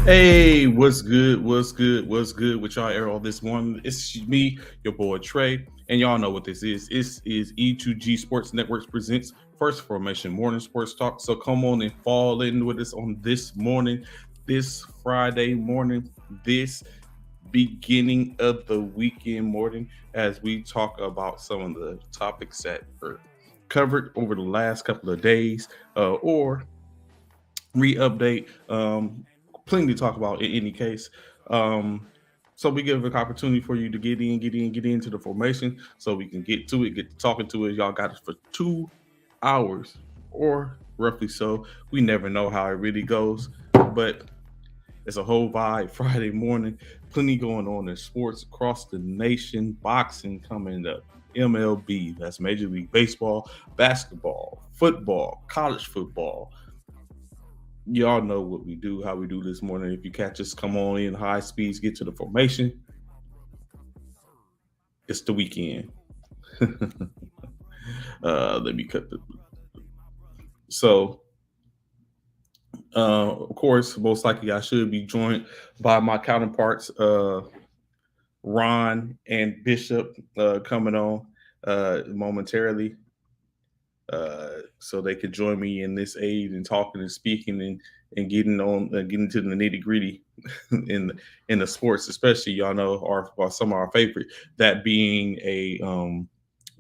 Hey, what's good? What's good? What's good with y'all Arrow this morning? It's me, your boy Trey, and y'all know what this is. This is E2G Sports Networks presents First Formation Morning Sports Talk. So come on and fall in with us on this morning, this Friday morning, this beginning of the weekend morning, as we talk about some of the topics that were covered over the last couple of days, or re-update. Plenty to talk about in any case. So we give an opportunity for you to get into the formation, so we can get to it, get to talking to it. Y'all got it for 2 hours or roughly so. We never know how it really goes, but it's a whole vibe Friday morning. Plenty going on in sports across the nation. Boxing coming up. MLB, that's Major League Baseball, basketball, football, college football. Y'all know what we do, how we do this morning. If you catch us, come on in high speeds, get to the formation. It's the weekend. Let me cut the. So, of course, most likely I should be joined by my counterparts, Ron and Bishop, coming on momentarily. So they could join me in this aid and talking and speaking and getting to the nitty gritty in in the sports, especially y'all know are some of our favorite, that being a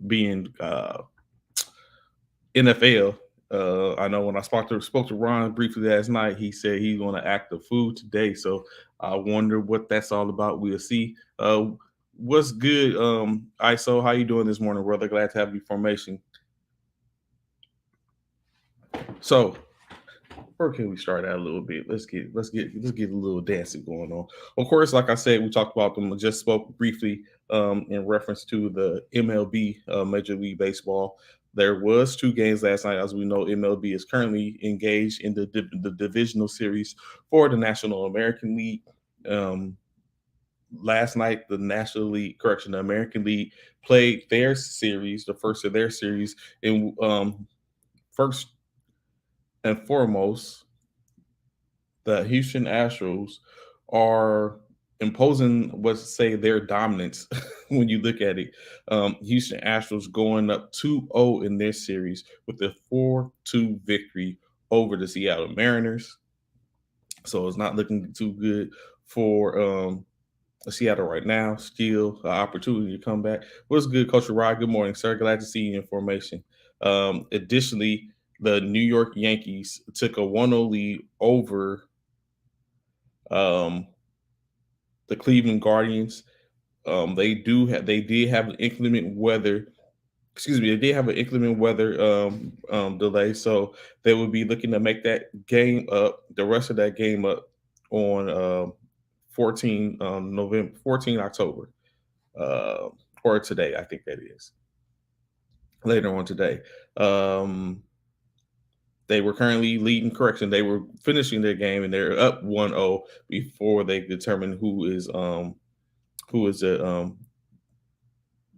being NFL. I know when I spoke to Ron briefly last night, he said he's going to act the fool today. So I wonder what that's all about. We'll see. What's good, ISO? How you doing this morning, brother? Glad to have you formation. So where can we start out a little bit? Let's get a little dancing going on. Of course, like I said, we talked about them. I just spoke briefly in reference to the MLB, Major League Baseball. There was two games last night. As we know, MLB is currently engaged in the divisional series for the National American League. Um, Last night, the American League played their series, the first of their series, and first and foremost, the Houston Astros are imposing what's say their dominance when you look at it. Houston Astros going up 2-0 in their series with a 4-2 victory over the Seattle Mariners. So it's not looking too good for Seattle right now. Still an opportunity to come back. What's good, Coach Rod? Good morning, sir. Glad to see you in formation. Additionally, the New York Yankees took a 1-0 lead over um, the Cleveland Guardians. They did have an inclement weather. Excuse me, they did have an inclement weather delay, so they would be looking to make that game up, the rest of that game up on 14 October, uh, or today, I think that is later on today. Um, they were currently leading. Correction, they were finishing their game and they're up 1-0 before they determine who is the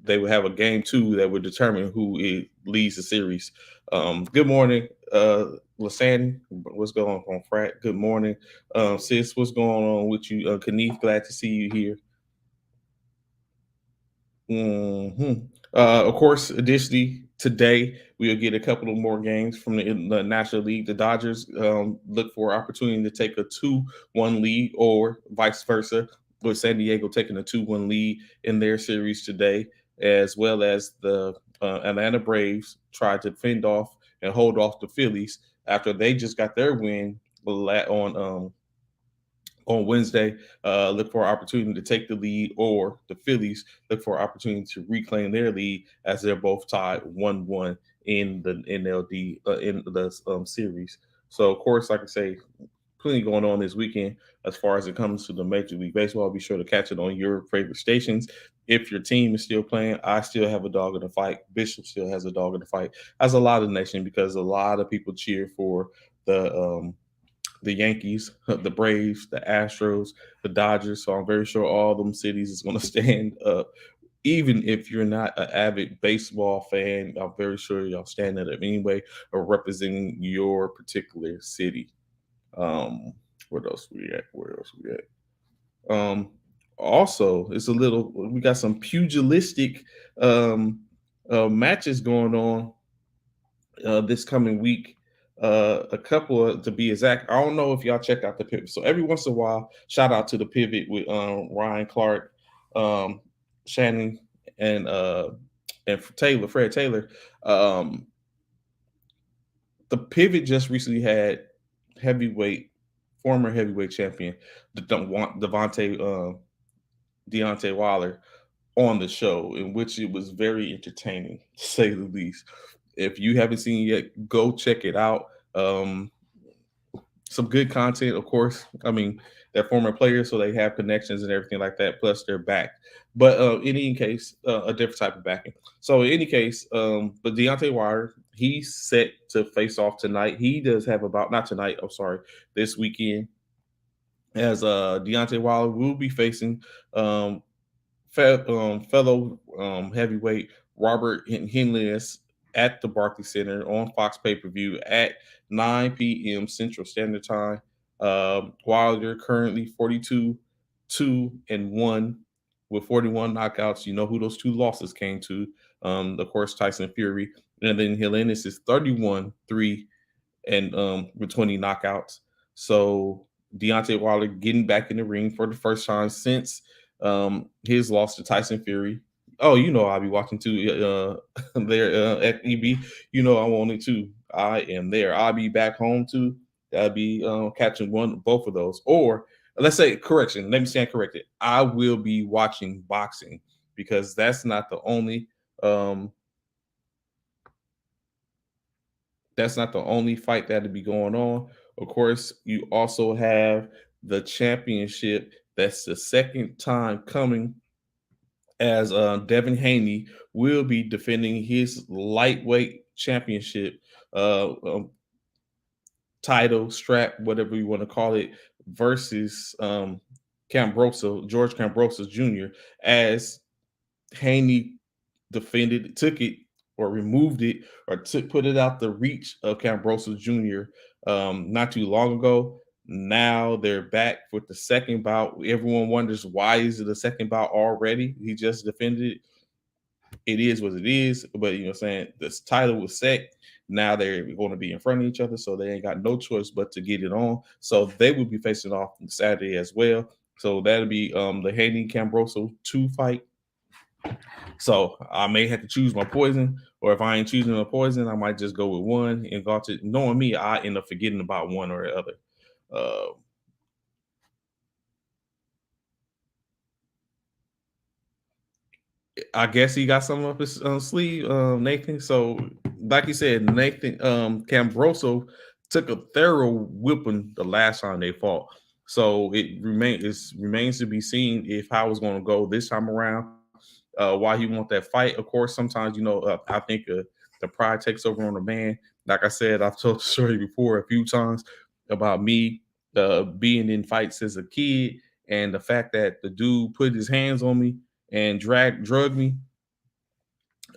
they would have a game two that would determine who leads the series. Good morning, Lasan. What's going on, Frat? Good morning, sis. What's going on with you, Kanief? Glad to see you here. Of course, additionally, today we'll get a couple of more games from the National League. The Dodgers look for opportunity to take a 2-1 lead, or vice versa, with San Diego taking a 2-1 lead in their series today, as well as the Atlanta Braves tried to fend off and hold off the Phillies after they just got their win on Wednesday. Look for an opportunity to take the lead, or the Phillies look for an opportunity to reclaim their lead as they're both tied 1-1 in the NLD in the series. So, of course, like I say, plenty going on this weekend as far as it comes to the Major League Baseball. Be sure to catch it on your favorite stations. If your team is still playing, I still have a dog in the fight. Bishop still has a dog in the fight, as a lot of the nation, because a lot of people cheer for the Yankees, the Braves, the Astros, the Dodgers. So I'm very sure all them cities is going to stand up. Even if you're not an avid baseball fan, I'm very sure y'all stand up anyway or representing your particular city. Um, What else we at? Where else we at? Also, it's a little. We got some pugilistic um, matches going on this coming week. A couple of, to be exact. I don't know if y'all check out the pivot. So every once in a while, shout out to the pivot with Ryan Clark, um, Shannon, and Taylor, Fred Taylor. Um, the pivot just recently had heavyweight, former heavyweight champion, Devontae Deontay Wilder on the show, in which it was very entertaining, to say the least. If you haven't seen it yet, go check it out. Some good content, of course. I mean, they're former players, so they have connections and everything like that. Plus, they're back. But in any case, a different type of backing. So in any case, but Deontay Wilder, he's set to face off tonight. He does have about not tonight. I'm sorry, this weekend, as Deontay Wilder will be facing um, fellow heavyweight Robert Henley at the Barclays Center on Fox pay per view at 9 p.m. Central Standard Time. Wilder currently 42, 2-1 with 41 knockouts. You know who those two losses came to. Of course, Tyson Fury. And then Helenius is 31, 3 and with 20 knockouts. So Deontay Wilder getting back in the ring for the first time since his loss to Tyson Fury. Oh, you know I'll be watching too there at EB. You know I wanted to. I am there. I'll be back home too. I'll be catching both of those. Or let's say correction. Let me stand corrected. I will be watching boxing because um, that's not the only fight that'll be going on. Of course, you also have the championship. That's the second time coming as Devin Haney will be defending his lightweight championship title, strap, whatever you want to call it, versus George Cambrosa Jr. as Haney defended, took it, or removed it, or put it out the reach of Cambrosa Jr. Not too long ago. Now they're back with the second bout. Everyone wonders why is it a second bout already? He just defended it. It is what it is, but you know what I'm saying? This title was set. Now they're going to be in front of each other, so they ain't got no choice but to get it on. So they will be facing off on Saturday as well. So that'll be the Haney Cambroso 2 fight. So I may have to choose my poison, or if I ain't choosing a poison, I might just go with one and go to. Knowing me, I end up forgetting about one or the other. Uh, I guess he got something up his sleeve, Nathan. So, like you said, Nathan Cambroso took a thorough whipping the last time they fought. So it remains to be seen if how it's going to go this time around. Why he want that fight? Of course, sometimes I think the pride takes over on the man. Like I said, I've told the story before a few times about me being in fights as a kid, and the fact that the dude put his hands on me and drug me.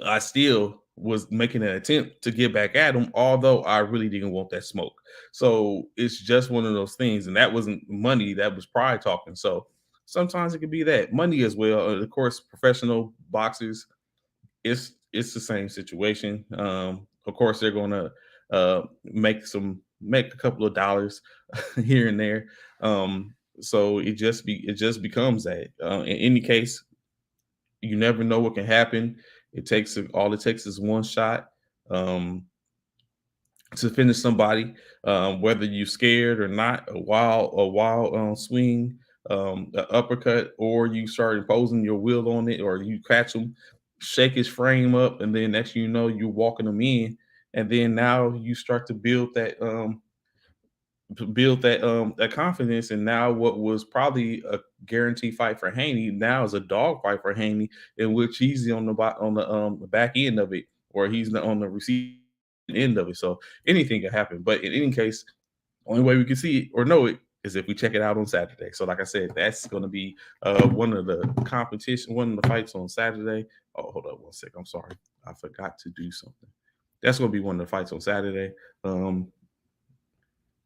I still was making an attempt to get back at him, although I really didn't want that smoke. So it's just one of those things, and that wasn't money; that was pride talking. So sometimes it could be that money as well. Of course, professional boxers, it's the same situation. Of course, they're going to make a couple of dollars here and there. So it just becomes that. In any case, you never know what can happen. All it takes is one shot um, to finish somebody, whether you're scared or not. A wild swing, an uppercut, or you start imposing your will on it, or you catch him, shake his frame up, and then next thing you know, you're walking him in, and then now you start to build that confidence. And now what was probably a guaranteed fight for Haney now is a dog fight for Haney, in which he's on the back end of it, or he's on the receiving end of it. So anything can happen. But in any case, only way we can see it or know it is if we check it out on Saturday. So like I said, that's going to be one of the fights on Saturday. Oh, hold up one second. I'm sorry, I forgot to do something. That's going to be one of the fights on Saturday. Um,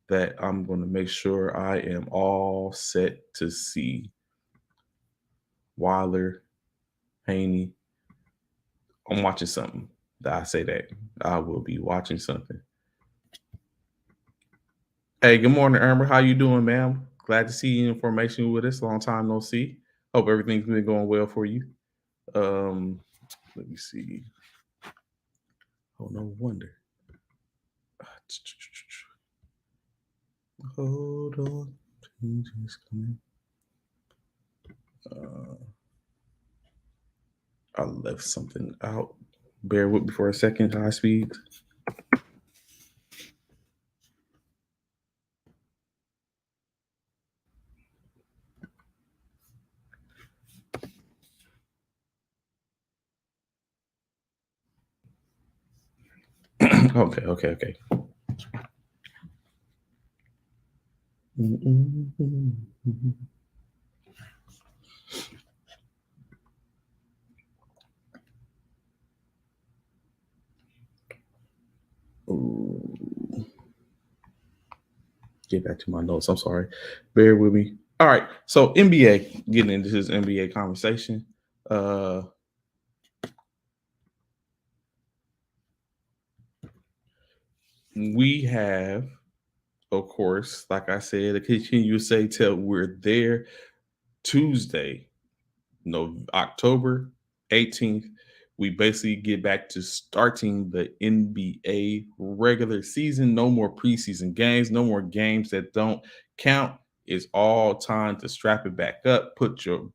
that I'm going to make sure I am all set to see. Wilder, Haney. I'm watching something. I say that I will be watching something. Hey, good morning, Amber. How you doing, ma'am? Glad to see you in formation with us. Long time no see. Hope everything's been going well for you. Um, Let me see. Oh, no wonder. Hold on. Changes coming. I left something out. Bear with me for a second. High speed. Okay. Ooh. Get back to my notes. I'm sorry. Bear with me. All right. So NBA, getting into this NBA conversation. We have, of course, like I said, a continue to say till we're there Tuesday, no October 18th. We basically get back to starting the NBA regular season. No more preseason games, no more games that don't count. It's all time to strap it back up, put them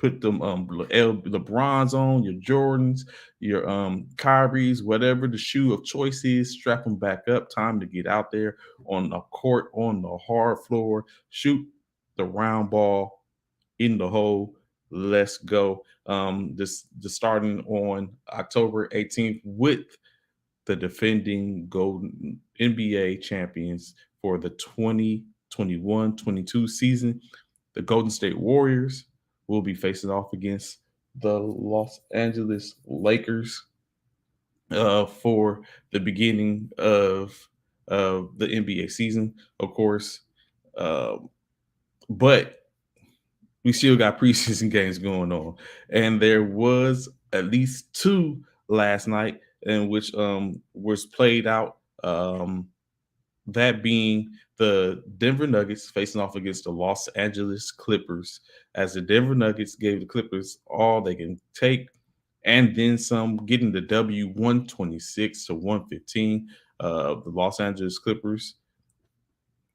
LeBrons on, your Jordans, your Kyries, whatever the shoe of choice is, strap them back up. Time to get out there on the court, on the hard floor, shoot the round ball in the hole. Let's go. This starting on October 18th with the defending golden NBA champions for the 2021-22 season. The Golden State Warriors will be facing off against the Los Angeles Lakers for the beginning of the NBA season, of course. Uh, but we still got preseason games going on, and there was at least two last night in which was played out. That being the Denver Nuggets facing off against the Los Angeles Clippers, as the Denver Nuggets gave the Clippers all they can take, and then some, getting the W 126 to 115. The Los Angeles Clippers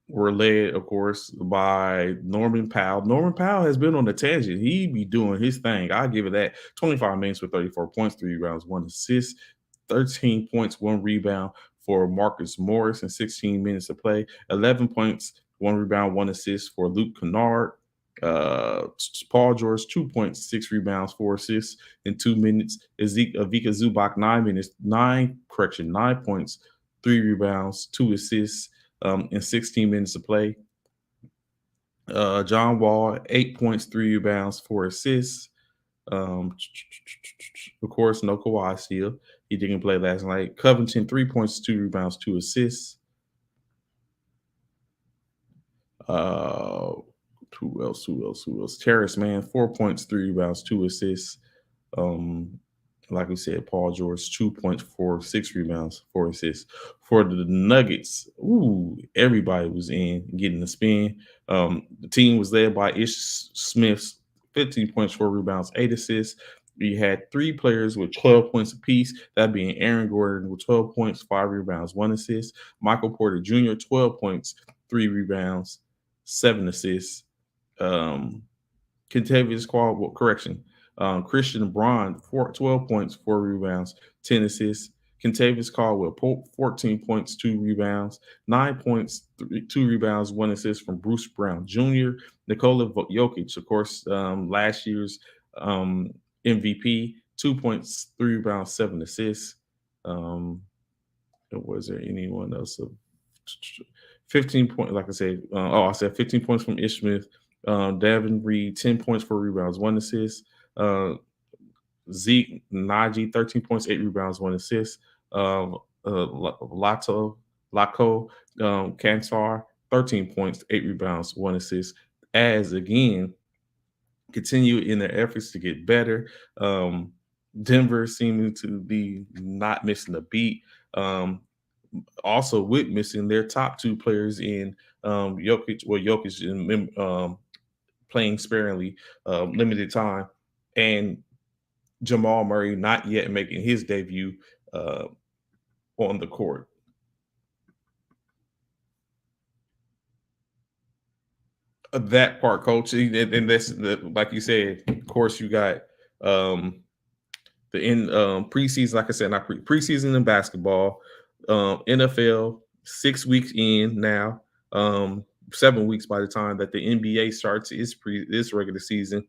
were led, of course, by Norman Powell. Norman Powell has been on a tangent. He be doing his thing. I'll give it that. 25 minutes for 34 points, 3 rebounds, 1 assist, 13 points, 1 rebound for Marcus Morris in 16 minutes of play, 11 points, 1 rebound, 1 assist for Luke Kennard. Paul George, 2 points, 6 rebounds, 4 assists in 2 minutes. Vika Zubac, 9 points, 3 rebounds, 2 assists in 16 minutes of play. John Wall, 8 points, 3 rebounds, 4 assists. Of course, no Kawhi still. He didn't play last night. Covington, 3 points, 2 rebounds, 2 assists. Who else? Terrace, man, 4 points, 3 rebounds, 2 assists. Like we said, Paul George, 2 points, 6 rebounds, 4 assists. For the Nuggets, everybody was in getting the spin. The team was led by Ish Smith's 15 points, 4 rebounds, 8 assists. You had 3 players with 12 points apiece, that being Aaron Gordon with 12 points, 5 rebounds, 1 assist. Michael Porter Jr., 12 points, 3 rebounds, 7 assists. Kentavious Caldwell, Christian Braun, 12 points, 4 rebounds, 10 assists. Kentavious Caldwell, 14 points, 2 rebounds, 9 points, 2 rebounds, 1 assist from Bruce Brown Jr. Nikola Jokic, of course, last year's MVP, 2 points, 3 rebounds, 7 assists. Was there anyone else? 15 points, like I said. I said 15 points from Ish Smith. Davin Reed, 10 points, 4 rebounds, 1 assist. Zeke Naji, 13 points, 8 rebounds, 1 assist. Lato Laco Kansar, 13 points, 8 rebounds, 1 assist. As again, continue in their efforts to get better. Denver seeming to be not missing a beat. Also, with missing their top two players in Jokic, well, Jokic playing sparingly, limited time, and Jamal Murray not yet making his debut uh, on the court. That part, coach, and that's like you said. Of course, you got um, the in preseason. Like I said, not preseason in basketball. NFL 6 weeks in now. 7 weeks by the time that the NBA starts its regular season.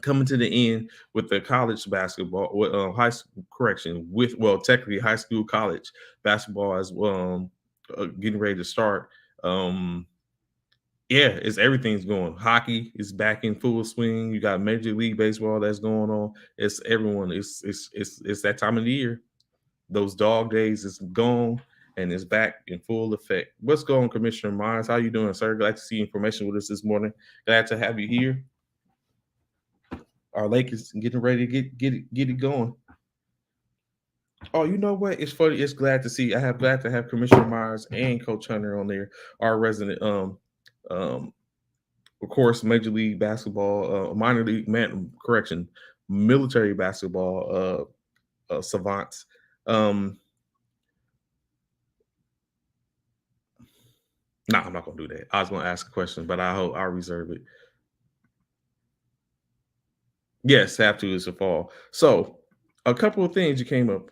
Coming to the end with the college basketball, with high school correction, with well, technically high school, college basketball as getting ready to start. Um, yeah, it's everything's going. Hockey is back in full swing. You got Major League Baseball that's going on. It's everyone. It's that time of the year. Those dog days is gone and it's back in full effect. What's going on, Commissioner Myers? How you doing, sir? Glad to see information with us this morning. Glad to have you here. Our Lakers getting ready to get it going. Oh, you know what? It's funny. It's glad to see. Glad to have Commissioner Myers and Coach Hunter on there. Our resident um of course, Major League Basketball, minor league, correction, military basketball savants. Um, nah, I'm not gonna do that. I was gonna ask a question, but I hope I'll reserve it. Yes, have to is a fall. So, a couple of things you came up.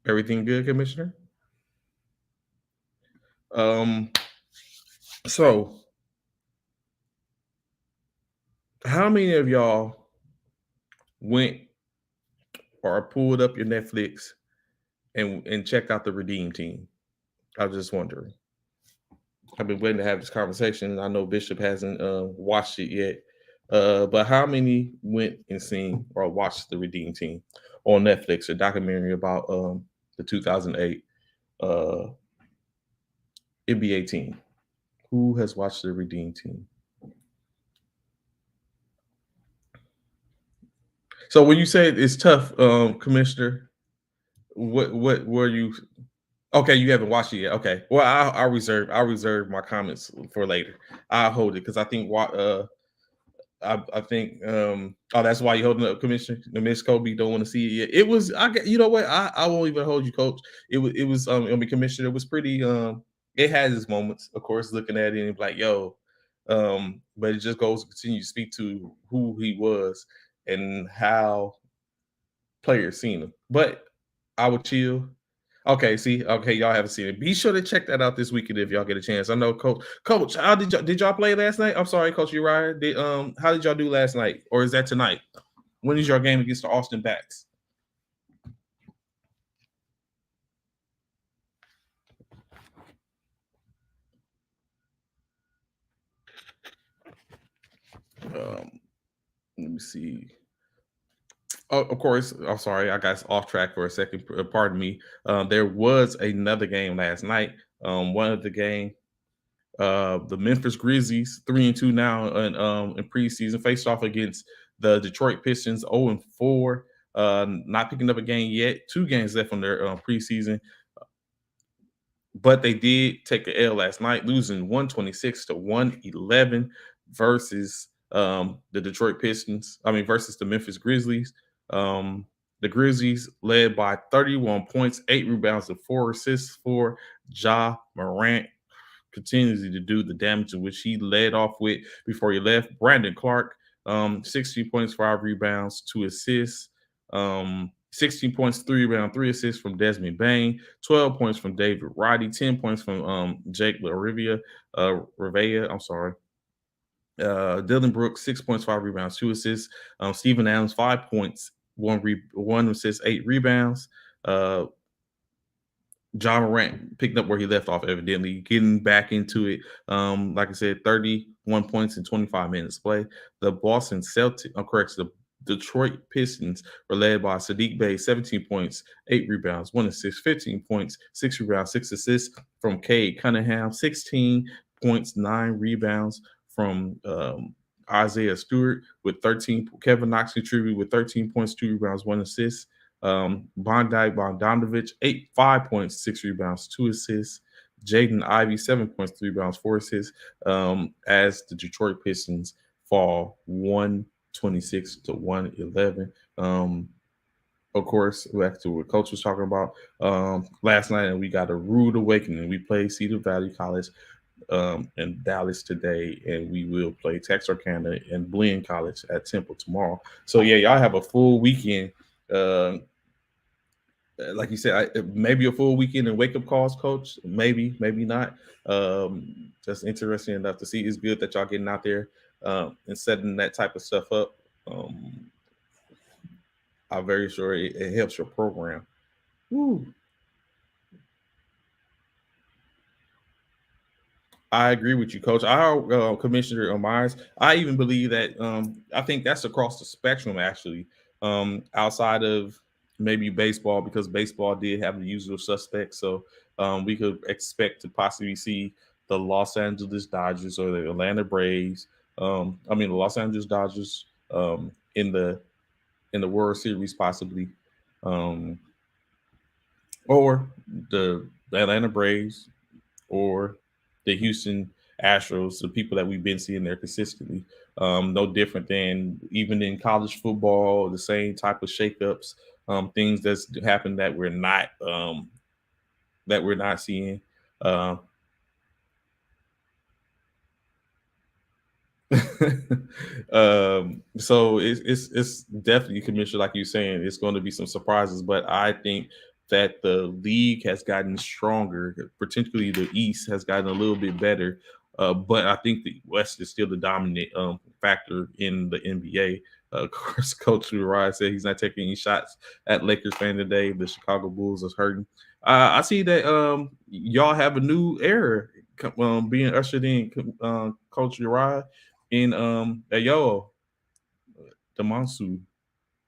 Everything good, Commissioner? Um, so how many of y'all went or pulled up your Netflix and checked out the Redeem Team? I was just wondering. I've been waiting to have this conversation. I know Bishop hasn't watched it yet, but how many went and seen or watched the Redeem Team on Netflix? A documentary about the 2008 uh, NBA team. Who has watched the Redeem Team? So when you say it's tough, Commissioner, what were you? Okay, you haven't watched it yet. Okay, well I'll reserve my comments for later. I'll hold it because I think I think oh that's why you're holding up, Commissioner. The Miss Kobe don't want to see it yet. It was you know what, I won't even hold you, Coach. It was I mean, Commissioner, it was pretty it has its moments, of course, looking at it and like, yo, but it just goes to continue to speak to who he was and how players seen him. But I would chill. Okay, see, okay, y'all haven't seen it. Be sure to check that out this weekend if y'all get a chance. I know, Coach, how did y'all play last night? I'm sorry, Coach Uriah. How did y'all do last night, or is that tonight? When is your game against the Austin Bats? Um, let me see. Oh, of course. I'm sorry, I got off track for a second. Pardon me. There was another game last night. One of the game, the Memphis Grizzlies, 3-2 now in preseason, faced off against the Detroit Pistons, 0-4. Not picking up a game yet. 2 games left on their preseason, but they did take the L last night, losing 126 to 111 versus the Detroit Pistons. I mean, versus the Memphis Grizzlies. The Grizzlies led by 31 points, 8 rebounds, and 4 assists for Ja Morant. Continues to do the damage in which he led off with before he left. Brandon Clark, 16 points, 5 rebounds, 2 assists. 16 points, 3 rebounds, 3 assists from Desmond Bain, 12 points from David Roddy, 10 points from Jake Revea. I'm sorry. Dylan Brooks, 6 points, 5 rebounds, 2 assists. Steven Adams, 5 points, one assist, 8 rebounds. John Morant picked up where he left off, evidently, getting back into it. Like I said, 31 points in 25 minutes play. The Boston Celtics, I'm correct, the Detroit Pistons were led by Sadiq Bey, 17 points, 8 rebounds, 1 assist, 15 points, 6 rebounds, 6 assists from Cade Cunningham, 16 points, 9 rebounds from Isaiah Stewart with 13. Kevin Knox contributed with 13 points, 2 rebounds, 1 assist. Bondi Bogdanovic, 5 points, 6 rebounds, 2 assists. Jaden Ivey, 7 points, 3 rebounds, 4 assists. As the Detroit Pistons fall 126 to 111. Of course, back to what Coach was talking about last night, and we got a rude awakening. We played Cedar Valley College in Dallas today, and we will play Texarkana and Blaine College at Temple tomorrow. So yeah, y'all have a full weekend. Like you said, maybe a full weekend and wake up calls, Coach. Maybe, maybe not. Just interesting enough to see. It's good that y'all getting out there and setting that type of stuff up. I'm very sure it helps your program. Woo. I agree with you, Coach. Our Commissioner Myers, I even believe that I think that's across the spectrum, actually, outside of maybe baseball, because baseball did have the usual suspects. So we could expect to possibly see the Los Angeles Dodgers or the Atlanta Braves. The Los Angeles Dodgers in the World Series, possibly, um, or the Atlanta Braves, or the Houston Astros, the people that we've been seeing there consistently. No different than even in college football, the same type of shakeups, things that's happened that we're not seeing. Uh, so it's definitely, Commissioner, like you're saying, it's going to be some surprises, but I think that the league has gotten stronger, particularly the East has gotten a little bit better. But I think the West is still the dominant factor in the NBA. Of course, Coach Ryan said he's not taking any shots at Lakers fan today. The Chicago Bulls is hurting. I see that y'all have a new era being ushered in, Coach Uriah in Ayo Damansu,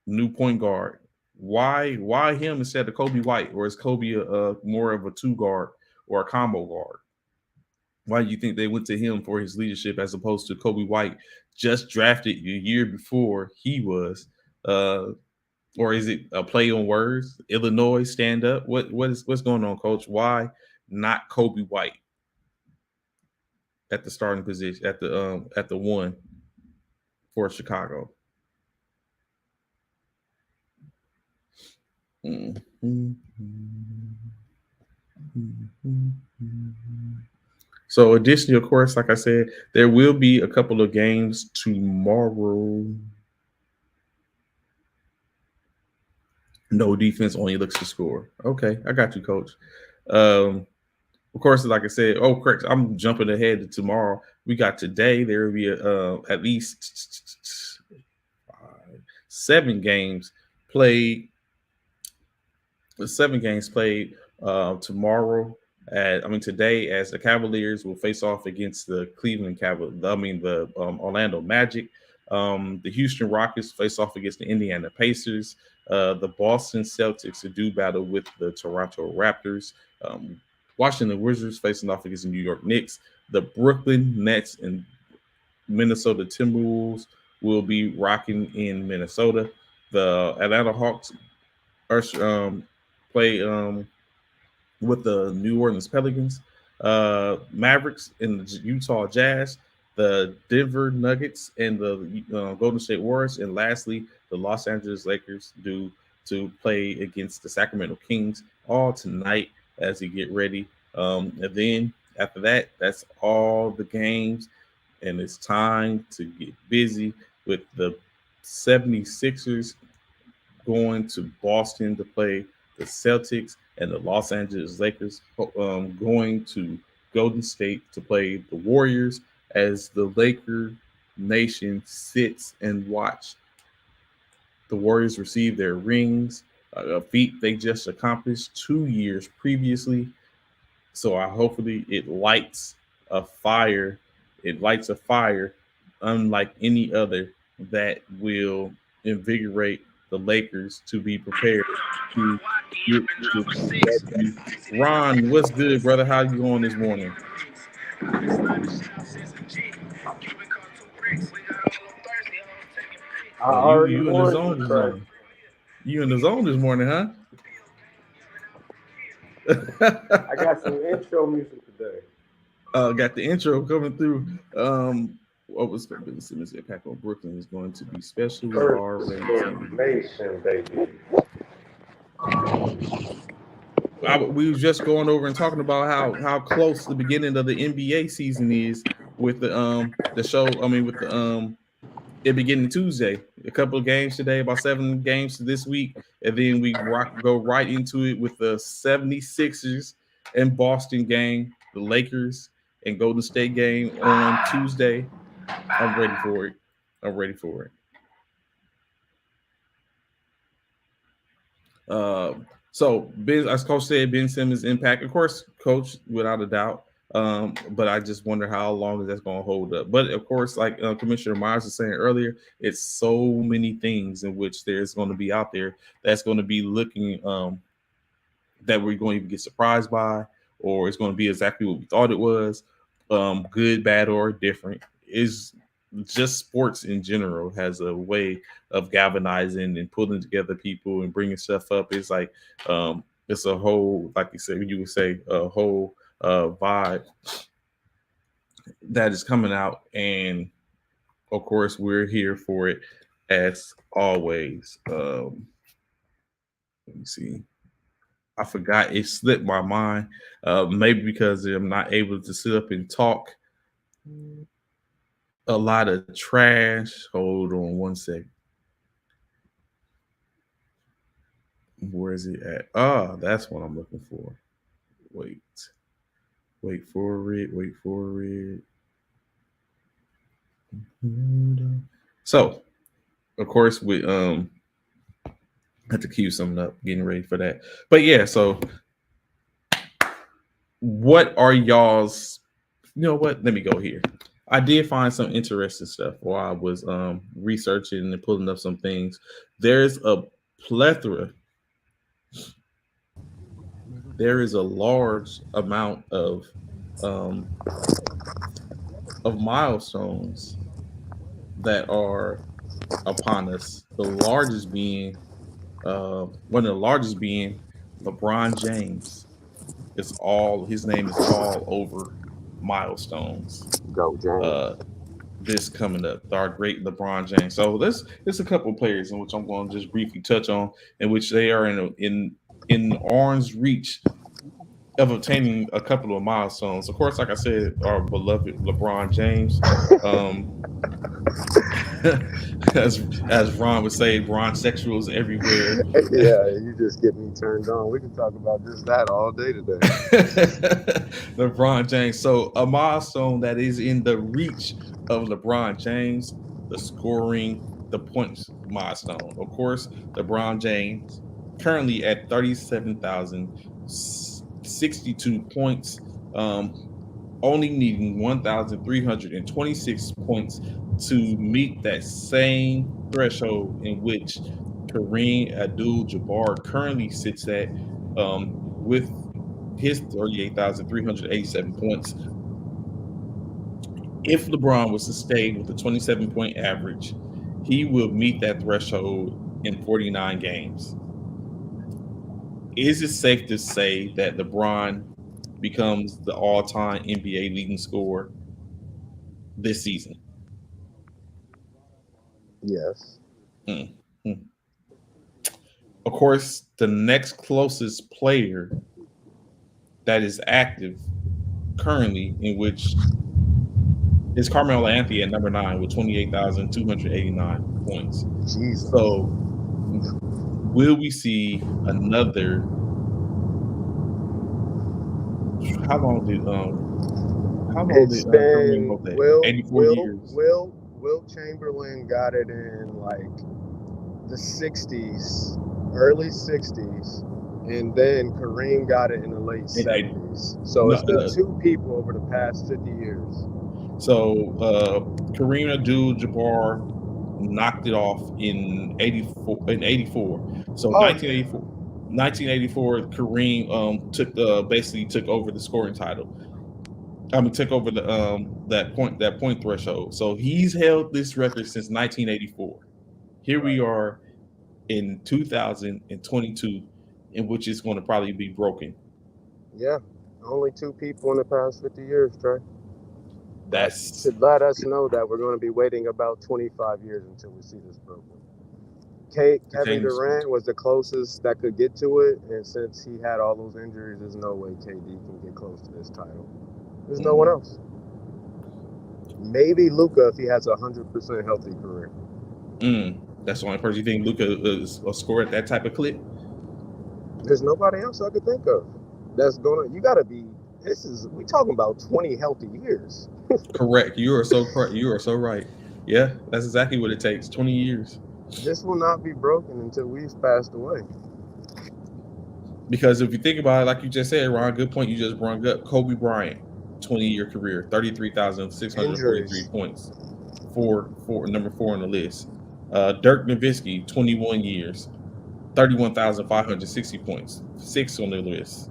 new point guard. Why him instead of Kobe White, or is Kobe more of a two guard or a combo guard? Why do you think they went to him for his leadership as opposed to Kobe White, just drafted a year before he was? Or is it a play on words? Illinois stand up. What's going on, Coach? Why not Kobe White at the starting position at the one for Chicago? Mm-hmm. So, additionally, of course, like I said, there will be a couple of games tomorrow. No defense, only looks to score. Okay, I got you, Coach. Of course, like I said, correct. I'm jumping ahead to tomorrow. We got today. There will be at least 7 games played. 7 games played tomorrow. Today, as the Cavaliers will face off against the Cleveland Cavaliers. The Orlando Magic. The Houston Rockets face off against the Indiana Pacers. The Boston Celtics do battle with the Toronto Raptors. Washington Wizards facing off against the New York Knicks. The Brooklyn Nets and Minnesota Timberwolves will be rocking in Minnesota. The Atlanta Hawks play with the New Orleans Pelicans, Mavericks and the Utah Jazz, the Denver Nuggets and the Golden State Warriors, and lastly, the Los Angeles Lakers do to play against the Sacramento Kings all tonight as they get ready. And then after that, that's all the games, and it's time to get busy with the 76ers going to Boston to play the Celtics, and the Los Angeles Lakers going to Golden State to play the Warriors, as the Laker nation sits and watch the Warriors receive their rings, a feat they just accomplished 2 years previously. So hopefully it lights a fire. It lights a fire unlike any other that will invigorate the Lakers to be prepared to get this W. Ron, what's good, brother? How you going this morning? I Oh, you already you in the won, zone this Trey. morning? You in the zone this morning, huh? I got some intro music today. Got the intro coming through. What was Ben Simmons impact on Brooklyn is going to be special. We First already seen. information, baby. We was just going over and talking about how close the beginning of the NBA season is with the show. I mean, with the it beginning Tuesday. A couple of games today, about 7 games this week, and then go right into it with the 76ers and Boston game, the Lakers and Golden State game on Tuesday. I'm ready for it. I'm ready for it. So Ben, as Coach said, Ben Simmons' impact, of course, Coach, without a doubt. But I just wonder how long that's going to hold up. But of course, like Commissioner Myers was saying earlier, it's so many things in which there's going to be out there that's going to be looking that we're going to even get surprised by, or it's going to be exactly what we thought it was, good, bad, or different. Is just sports in general has a way of galvanizing and pulling together people and bringing stuff up. It's like it's a whole, like you said, you would say a whole vibe that is coming out, and of course we're here for it as always. Let me see. I forgot, it slipped my mind. Maybe because I'm not able to sit up and talk a lot of trash. Hold on one second. Where is it at? Ah, that's what I'm looking for. Wait, wait for it. Wait for it. So, of course, we have to cue something up, getting ready for that. But yeah, so what are y'all's? You know what? Let me go here. I did find some interesting stuff while I was researching and pulling up some things. There's a plethora. There is a large amount um, of milestones that are upon us. The largest being one of the largest being LeBron James. It's all his name is all over milestones. Go, Uh, James. this coming up, our great LeBron James. So there's a couple of players in which I'm going to just briefly touch on, in which they are in arm's reach of obtaining a couple of milestones. Of course, like I said, our beloved LeBron James. Um, as Ron would say, Bron sexuals everywhere. Yeah, you just get me turned on. We can talk about just that all day today. LeBron James. So a milestone that is in the reach of LeBron James, the scoring, the points milestone. Of course, LeBron James currently at 37,062 points. Only needing 1,326 points to meet that same threshold in which Kareem Abdul-Jabbar currently sits at, with his 38,387 points. If LeBron was to stay with the 27-point average, he will meet that threshold in 49 games. Is it safe to say that LeBron becomes the all-time NBA leading scorer this season? Yes. Mm, mm. Of course, the next closest player that is active currently, in which is Carmelo Anthony at number 9 with 28,289 points. Jesus. So, will we see another? How long did It's Kareem been hold that? Will 84 Will years. Will Will Chamberlain got it in like the '60s, early '60s, and then Kareem got it in the late And '70s. So no, it's been two people over the past 50 years. so Kareem Abdul-Jabbar knocked it off in 84. So Oh 1984. 1984, Kareem basically took over the scoring title. I mean, took over the that point threshold. So he's held this record since 1984. Here we are in 2022, in which it's going to probably be broken. yeah. Only 2 people in the past 50 years, Trey. That That's should let us know that we're going to be waiting about 25 years until we see this broken. Kevin pertaining to sports. Durant was the closest that could get to it, and since he had all those injuries, there's no way KD can get close to this title. There's no one else. Maybe Luka if he has a 100% healthy career. That's the only person. You think Luka will score at that type of clip? There's nobody else I could think of that's gonna. You gotta be. We talking about 20 healthy years. Correct. You are so correct. You are so right. Yeah, that's exactly what it takes. 20 years. This will not be broken until we've passed away. Because if you think about it, like you just said, Ron, good point you just brought up. Kobe Bryant, 20-year career, 33,643 points, number 4 on the list. Dirk Nowitzki, 21 years, 31,560 points, 6 on the list.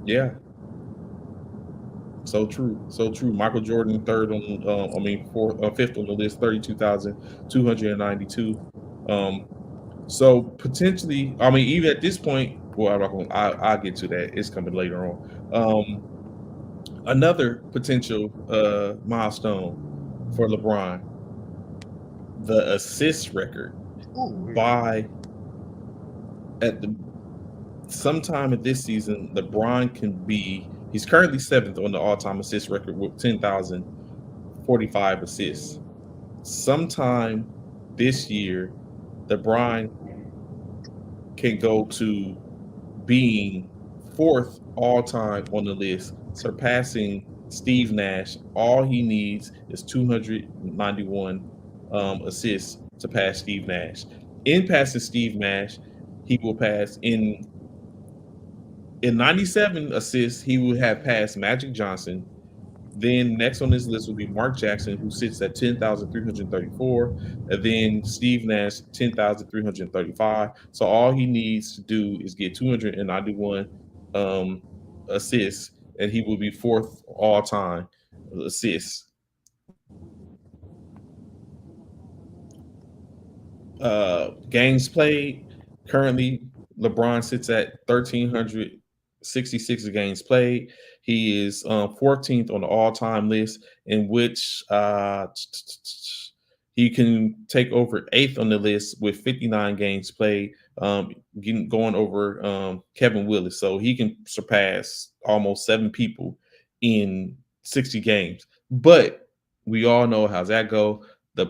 Yeah. So true. Michael Jordan, third on, fifth on the list, 32,292. So potentially, I mean, even at this point, well, I'll get to that. It's coming later on. Another potential milestone for LeBron, the assist record. Sometime at this season, LeBron can be. He's currently 7th on the all-time assist record with 10,045 assists. Sometime this year, LeBron can go to being 4th all-time on the list, surpassing Steve Nash. All he needs is 291 assists to pass Steve Nash. In passing Steve Nash, he will pass in 97 assists, he would have passed Magic Johnson. Then next on this list would be Mark Jackson, who sits at 10,334, and then Steve Nash, 10,335. So all he needs to do is get 291 assists, and he will be 4th all-time assists. Games played, currently LeBron sits at 1,366 games played. He is 14th on the all-time list, in which he can take over 8th on the list with 59 games played, going over Kevin Willis. So he can surpass almost 7 people in 60 games. But we all know how that go. The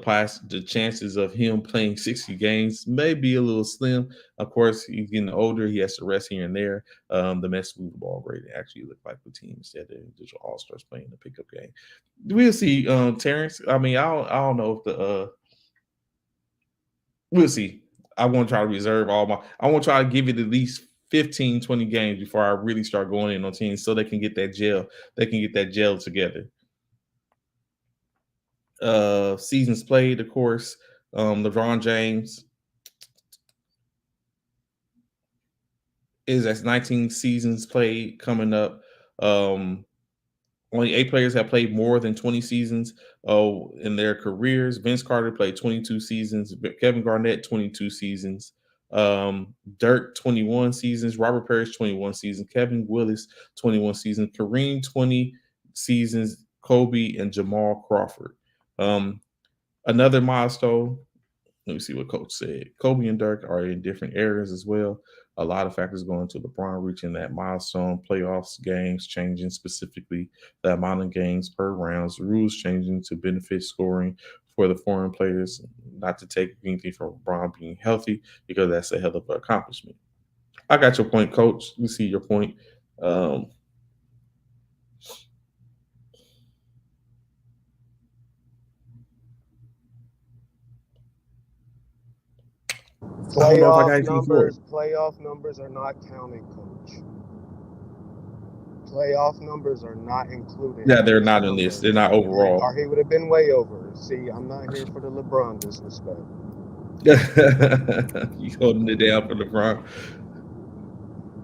chances of him playing 60 games may be a little slim. Of course, he's getting older. He has to rest here and there. The Mets move the ball great. It actually look like the team instead of just all-stars playing the pickup game. We'll see, Terrence. I mean, I don't know if we'll see. I want to try to reserve I want to try to give it at least 15, 20 games before I really start going in on teams so they can get that gel. They can get that gel together. Seasons played, of course. LeBron James is at 19 seasons played coming up. Only 8 players have played more than 20 seasons in their careers. Vince Carter played 22 seasons. Kevin Garnett, 22 seasons. Dirk, 21 seasons. Robert Parrish, 21 seasons. Kevin Willis, 21 seasons. Kareem, 20 seasons. Kobe and Jamal Crawford. Another milestone. Let me see what Coach said. Kobe and Dirk are in different areas as well. A lot of factors going to LeBron reaching that milestone. Playoffs, games changing, specifically the amount of games per rounds. Rules changing to benefit scoring for the foreign players. Not to take anything from LeBron being healthy, because that's a hell of an accomplishment. I got your point, Coach. We see your point. Playoff numbers are not counting, Coach. Playoff numbers are not included. Yeah, they're not in this. They're not overall. Or he would have been way over. See, I'm not here for the LeBron disrespect. You holding it down for LeBron.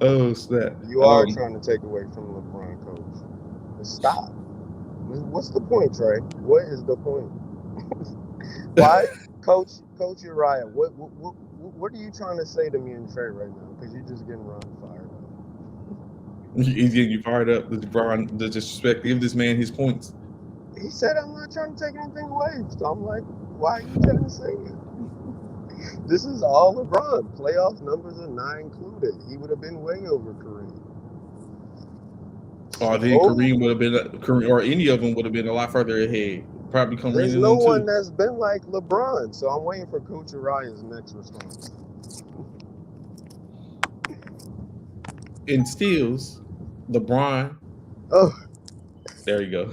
Oh snap. You are trying to take away from LeBron, coach. But stop. What's the point, Trey? What is the point? Why, Coach Uriah? What are you trying to say to me and Trey right now? Because you're just getting Ron fired up. He's getting you fired up. The LeBron, the disrespect. Give this man his points. He said I'm not trying to take anything away. So I'm like, why are you trying to say it? This is all LeBron. Playoff numbers are not included. He would have been way over Kareem. Or then Kareem would have been, or any of them would have been a lot further ahead. Probably Kareem. There's no one that's been like LeBron, so I'm waiting for Coach Uriah's next response. In steals, LeBron. Oh, there you go.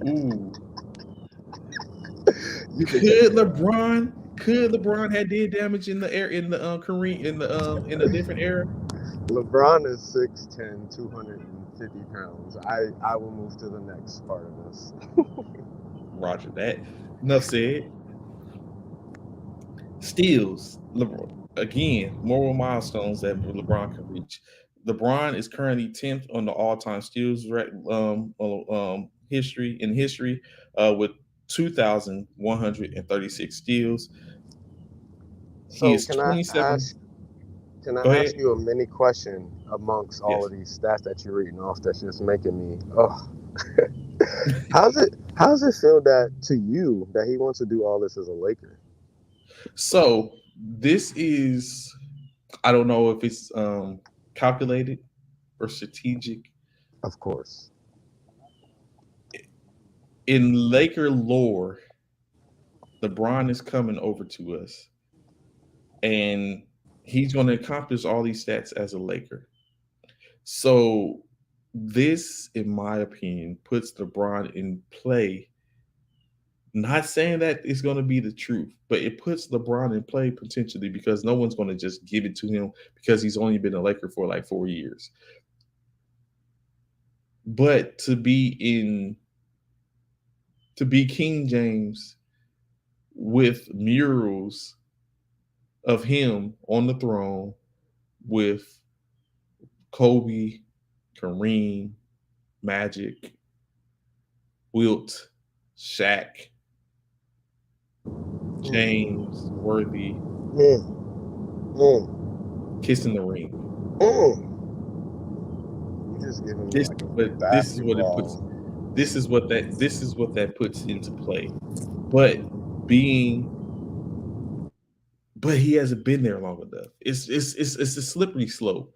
Ooh. Could LeBron had did damage in the air in the Kareem in a different era? LeBron is 6'10", 250 pounds. I will move to the next part of this. Roger that. Enough said. Steals. Again, more milestones that LeBron can reach. LeBron is currently 10th on the all-time steals history with 2,136 steals. So he is 27. Can I ask you a mini question amongst all of these stats that you're reading off? That's just making me How's it feel that to you that he wants to do all this as a Laker? So this is, I don't know if it's calculated or strategic. Of course. In Laker lore, LeBron is coming over to us, and he's going to accomplish all these stats as a Laker. So this, in my opinion, puts LeBron in play. Not saying that it's going to be the truth, but it puts LeBron in play potentially because no one's going to just give it to him because he's only been a Laker for like 4 years. But to be King James with murals of him on the throne with Kobe, Kareem, Magic, Wilt, Shaq, James, Worthy, kissing the ring. You just giving me this, like a but this is what it puts. This is what that puts into play. But he hasn't been there long enough. It's a slippery slope.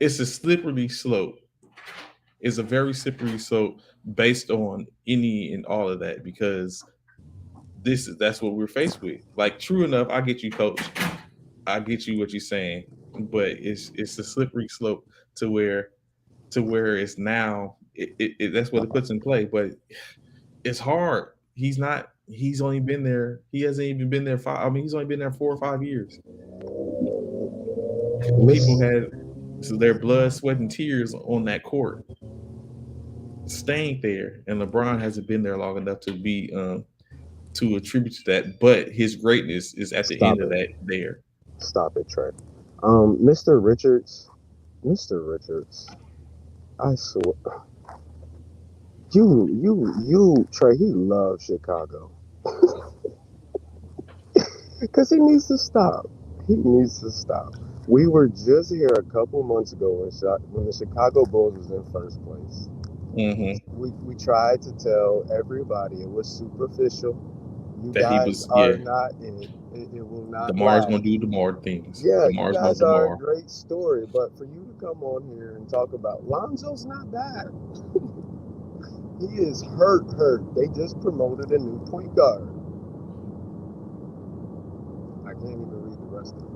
It's a slippery slope. It's a very slippery slope based on any and all of that because that's what we're faced with. Like, true enough, I get you, coach. I get you what you're saying, but it's a slippery slope to where it's now. That's what it puts in play, but it's hard. He's only been there. He hasn't even been there he's only been there 4 or 5 years. People had their blood, sweat, and tears on that court, staying there, and LeBron hasn't been there long enough to be to attribute to that. But his greatness is at the end of that there. Stop it, Trey. Mr. Richards, I swear. You, Trey, he loves Chicago. Because he needs to stop. We were just here a couple months ago when the Chicago Bulls was in first place. Mm-hmm. We tried to tell everybody it was superficial. You that guys are not in it. It will not. DeMar's going to do DeMar things. Yeah, you guys are a great story, but for you to come on here and talk about Lonzo's not bad. He is hurt. They just promoted a new point guard. I can't even read the rest of it.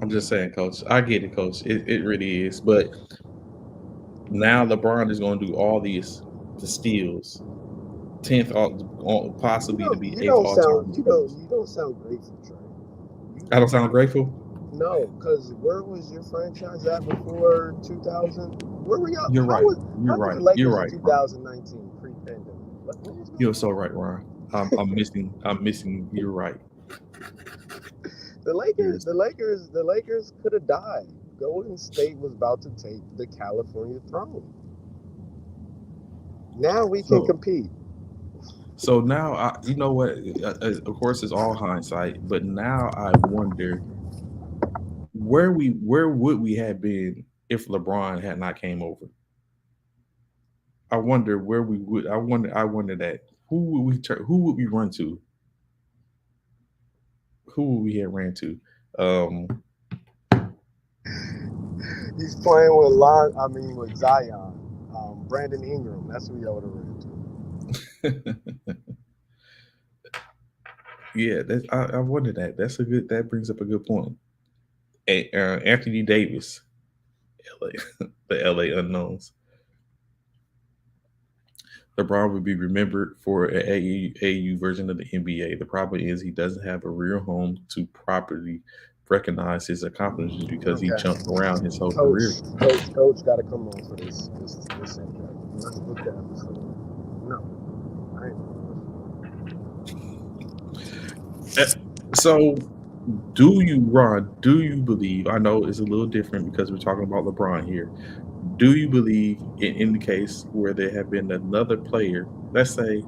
I'm just saying, Coach. I get it, Coach. It really is. But now LeBron is going to do all the steals. 10th, possibly to be 8th all-time. You don't sound grateful, Trey. I don't sound grateful? No, because where was your franchise at before 2000? Where were y'all? You're right. You're How was right. the You're Lakers in right, Ron. 2019 pre-pandemic? What was You're going so on? right, Ron. I'm missing. I'm missing. You're right. The Lakers, Here's the Lakers, the Lakers could have died. Golden State was about to take the California throne. Now we can so compete. so now you know what? Of course, it's all hindsight, but now I wonder where would we have been if LeBron had not came over. I wonder where we would. I wonder that who would we run to? Who would we have ran to? Um, He's playing with with Zion, Brandon Ingram. That's who y'all would have ran to. yeah, I wonder that. That's a good. That brings up a good point. Anthony Davis, LA, the LA Unknowns. LeBron would be remembered for an AU version of the NBA. The problem is he doesn't have a real home to properly recognize his accomplishments because he Okay, jumped around his whole career. coach, got to come on for this subject. Let's book the episode. No, I ain't. Uh, So, do you, Ron? Do you believe? I know it's a little different because we're talking about LeBron here. Do you believe in the case where there have been another player, let's say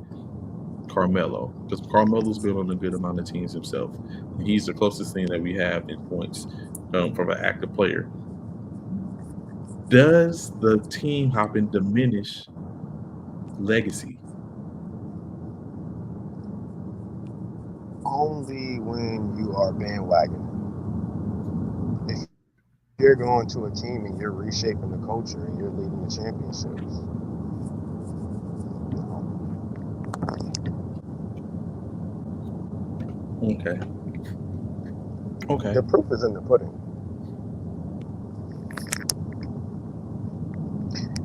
Carmelo, because Carmelo's been on a good amount of teams himself, and he's the closest thing that we have in points from an active player. Does the team hopping diminish legacy? Only when you are bandwagon. If you're going to a team and you're reshaping the culture and you're leading the championships, Okay, the okay. proof is in the pudding.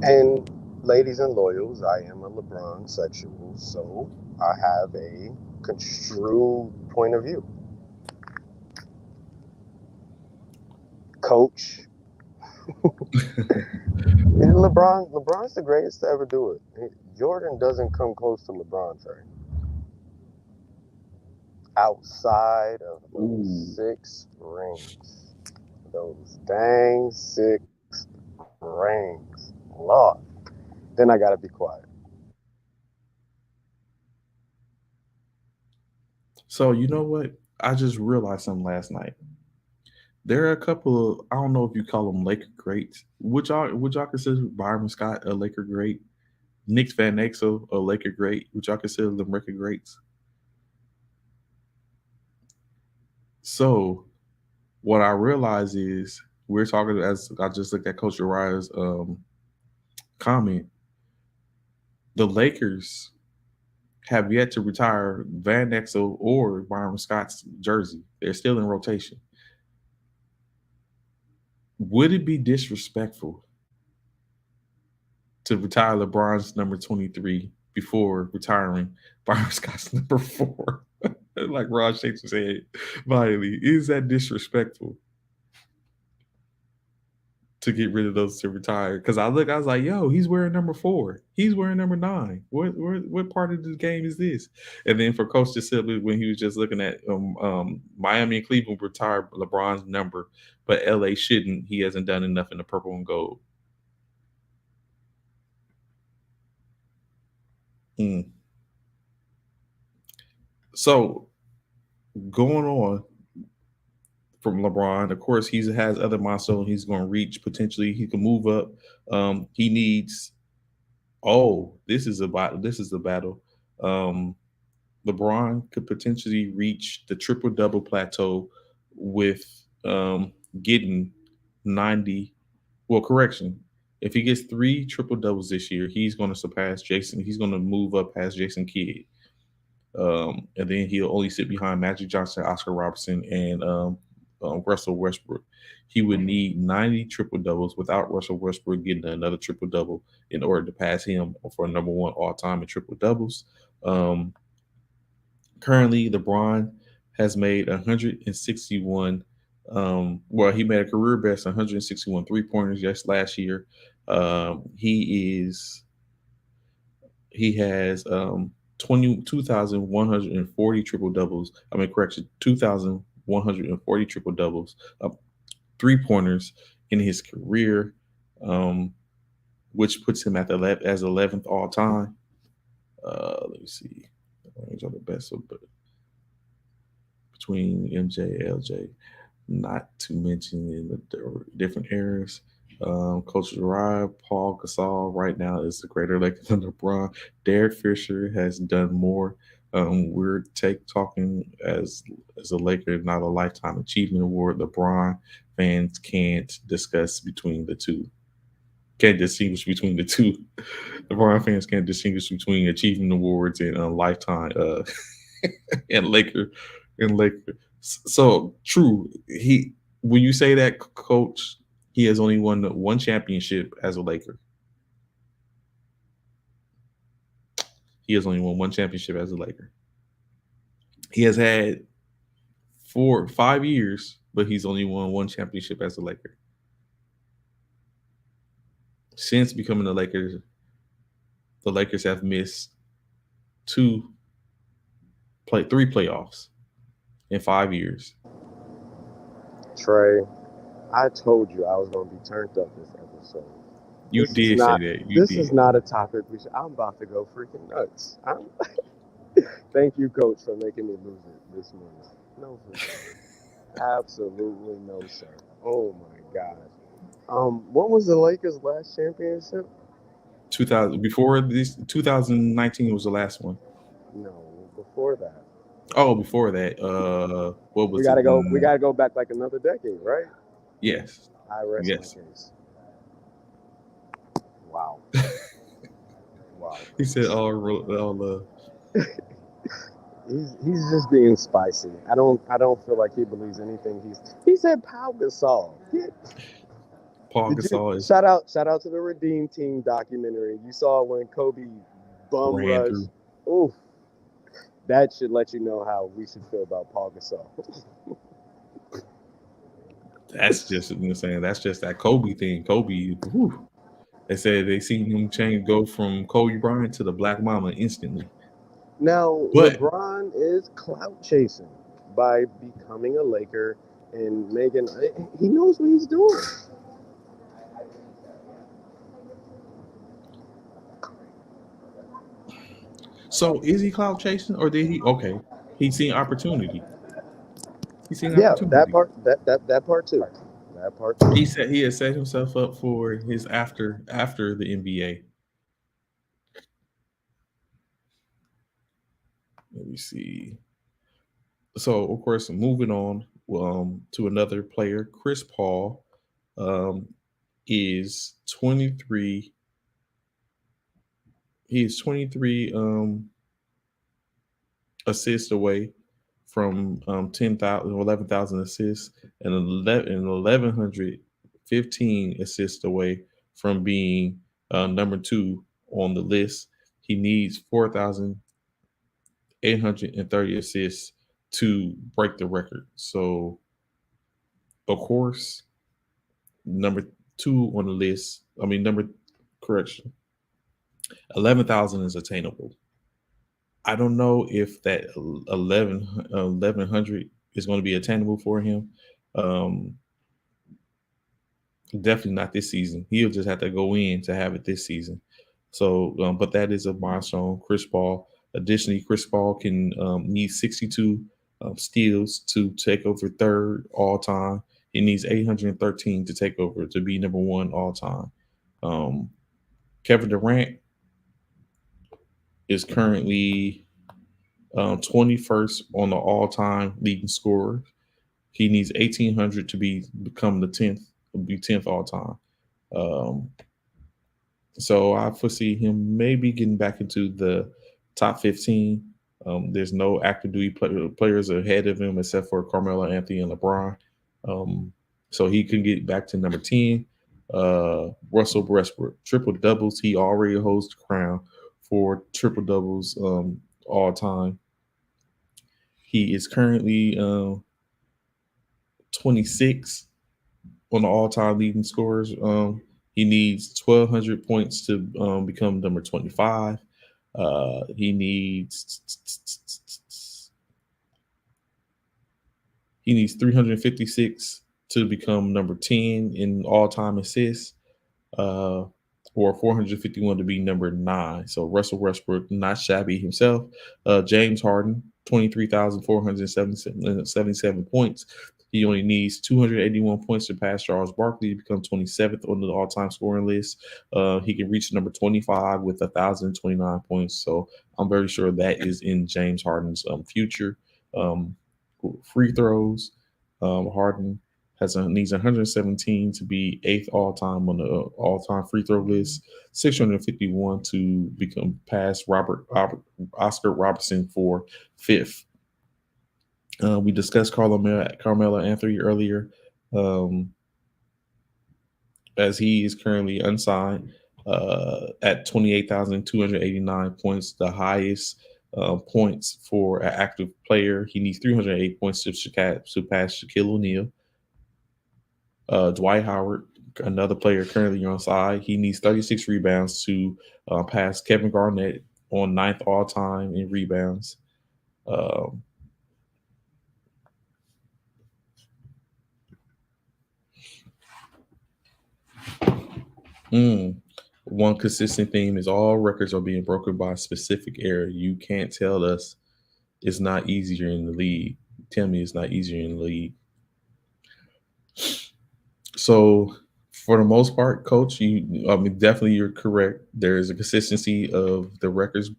And ladies and loyals, I am a LeBron sexual, so I have a construed point of view. Coach, and LeBron's the greatest to ever do it. Jordan doesn't come close to LeBron, Trey. Outside of those Ooh. 6 rings, those dang 6 rings, Lord. Then I gotta be quiet. So you know what? I just realized something last night. There are a couple of, I don't know if you call them Laker greats. Would y'all consider Byron Scott a Laker great? Nick Van Exel a Laker great? Would y'all consider them Laker greats? So what I realize is we're talking as I just looked at Coach Uriah's comment. The Lakers have yet to retire Van Exel or Byron Scott's jersey. They're still in rotation. Would it be disrespectful to retire LeBron's number 23 before retiring Byron Scott's number 4? Like Rod shakes his head violently. Is that disrespectful to get rid of those to retire? Because I was like, yo, he's wearing number 4. He's wearing number 9. What part of the game is this? And then for Coach DeSilva, when he was just looking at Miami and Cleveland retired LeBron's number, but LA shouldn't. He hasn't done enough in the purple and gold. Mm. So going on from LeBron. Of course, he has other milestones he's going to reach. Potentially, he can move up. He needs. Oh, this is a battle. Um, LeBron could potentially reach the triple double plateau with getting 90. Well, correction. If he gets 3 triple doubles this year, he's going to surpass Jason. He's going to move up past Jason Kidd. And then he'll only sit behind Magic Johnson, Oscar Robertson, and Russell Westbrook. He would need 90 triple doubles without Russell Westbrook getting another triple double in order to pass him for number one all time in triple doubles. Um, Currently, LeBron has made 161 Well, he made a career best 161 3 pointers just last year. He has 22,140 triple doubles. I mean, correction, 2,140 triple doubles, 3 pointers in his career, um, which puts him at as 11th all time. Let me see. Range of the best between MJ, LJ, not to mention in the different eras. Coach Gerard, Paul Gasol right now is the greater Laker than LeBron. Derek Fisher has done more. We're talking as a Laker, not a lifetime achievement award. LeBron fans can't discuss between the two. Can't distinguish between the two. LeBron fans can't distinguish between achievement awards and lifetime and Laker and Laker. So true. He when you say that, coach, he has only won one championship as a Laker. He has only won one championship as a Laker. He has had 5 years, but he's only won one championship as a Laker. Since becoming the Lakers have missed two three playoffs in 5 years. Trey, I told you I was going to be turned up this episode. You This is did say not. that. You This is did. not a topic we should. I'm about to go freaking nuts. Thank you, Coach, for making me lose it this morning. No, for sure. Absolutely no, sir. Oh my gosh. What was the Lakers' last championship? 2000 before this 2019 was the last one. No, before that. Oh, before that, what We was it? gotta go. We gotta go back like another decade, right? Yes, I rest my yes. case. Wow. Wow, He said Coach. all He's just being spicy. I don't feel like he believes anything he said Pau Gasol. Paul Did you Gasol is shout out to the Redeem Team documentary? You saw when Kobe bum ran rush. through. Oof, that should let you know how we should feel about Paul Gasol. That's just you know what I'm saying. That's just that Kobe thing. Kobe, whew. They said they seen him go from Kobe Bryant to the Black Mama instantly. Now But LeBron is clout chasing by becoming a Laker and making. He knows what he's doing. so is he cloud chasing or did he? Okay, he seen opportunity. He seen Yeah, that opportunity. part. That part too. That part too. He said he had set himself up for his after the NBA. Let me see. So of course, moving on to another player, Chris Paul um, is 23. He is 23 assists away from 10,000 11,000 assists and 1,115 assists away from being number two on the list. He needs 4,830 assists to break the record. So, of course, number two on the list, I mean, correction, 11,000 is attainable. I don't know if that 1,100 is going to be attainable for him. Um, Definitely not this season. He'll just have to go in to have it this season. So, but that is a milestone. Chris Paul. Additionally, Chris Paul can need 62 steals to take over third all time. He needs 813 to take over to be number one all time. Um, Kevin Durant is currently 21st on the all-time leading scorer. He needs 1,800 to become the 10th, be 10th all time. Um, so I foresee him maybe getting back into the top 15. There's no active duty players ahead of him except for Carmelo Anthony and LeBron. Um, so he can get back to number 10. Russell Westbrook, triple doubles. He already holds the crown for triple doubles all time. He is currently 26 on the all-time leading scorers. He needs 1,200 points to become number 25. He needs 356 to become number 10 in all-time assists, uh, or 451 to be number 9. So Russell Westbrook, not shabby himself. James Harden, 23,477 points. He only needs 281 points to pass Charles Barkley to become 27th on the all-time scoring list. He can reach number 25 with 1,029 points. So I'm very sure that is in James Harden's future. Um, Free throws, Harden needs 117 to be eighth all time on the all time free throw list, 651 to become past Oscar Robertson for fifth. We discussed Carmelo Anthony earlier, um, as he is currently unsigned at 28,289 points, the highest points for an active player. He needs 308 points to surpass Shaquille O'Neal. Dwight Howard, another player currently on side, he needs 36 rebounds to pass Kevin Garnett on ninth all time in rebounds. Um, mm, One consistent theme is all records are being broken by a specific era. You can't tell us it's not easier in the league. Tell me it's not easier in the league. So for the most part, coach, I mean, definitely you're correct. There is a consistency of the records.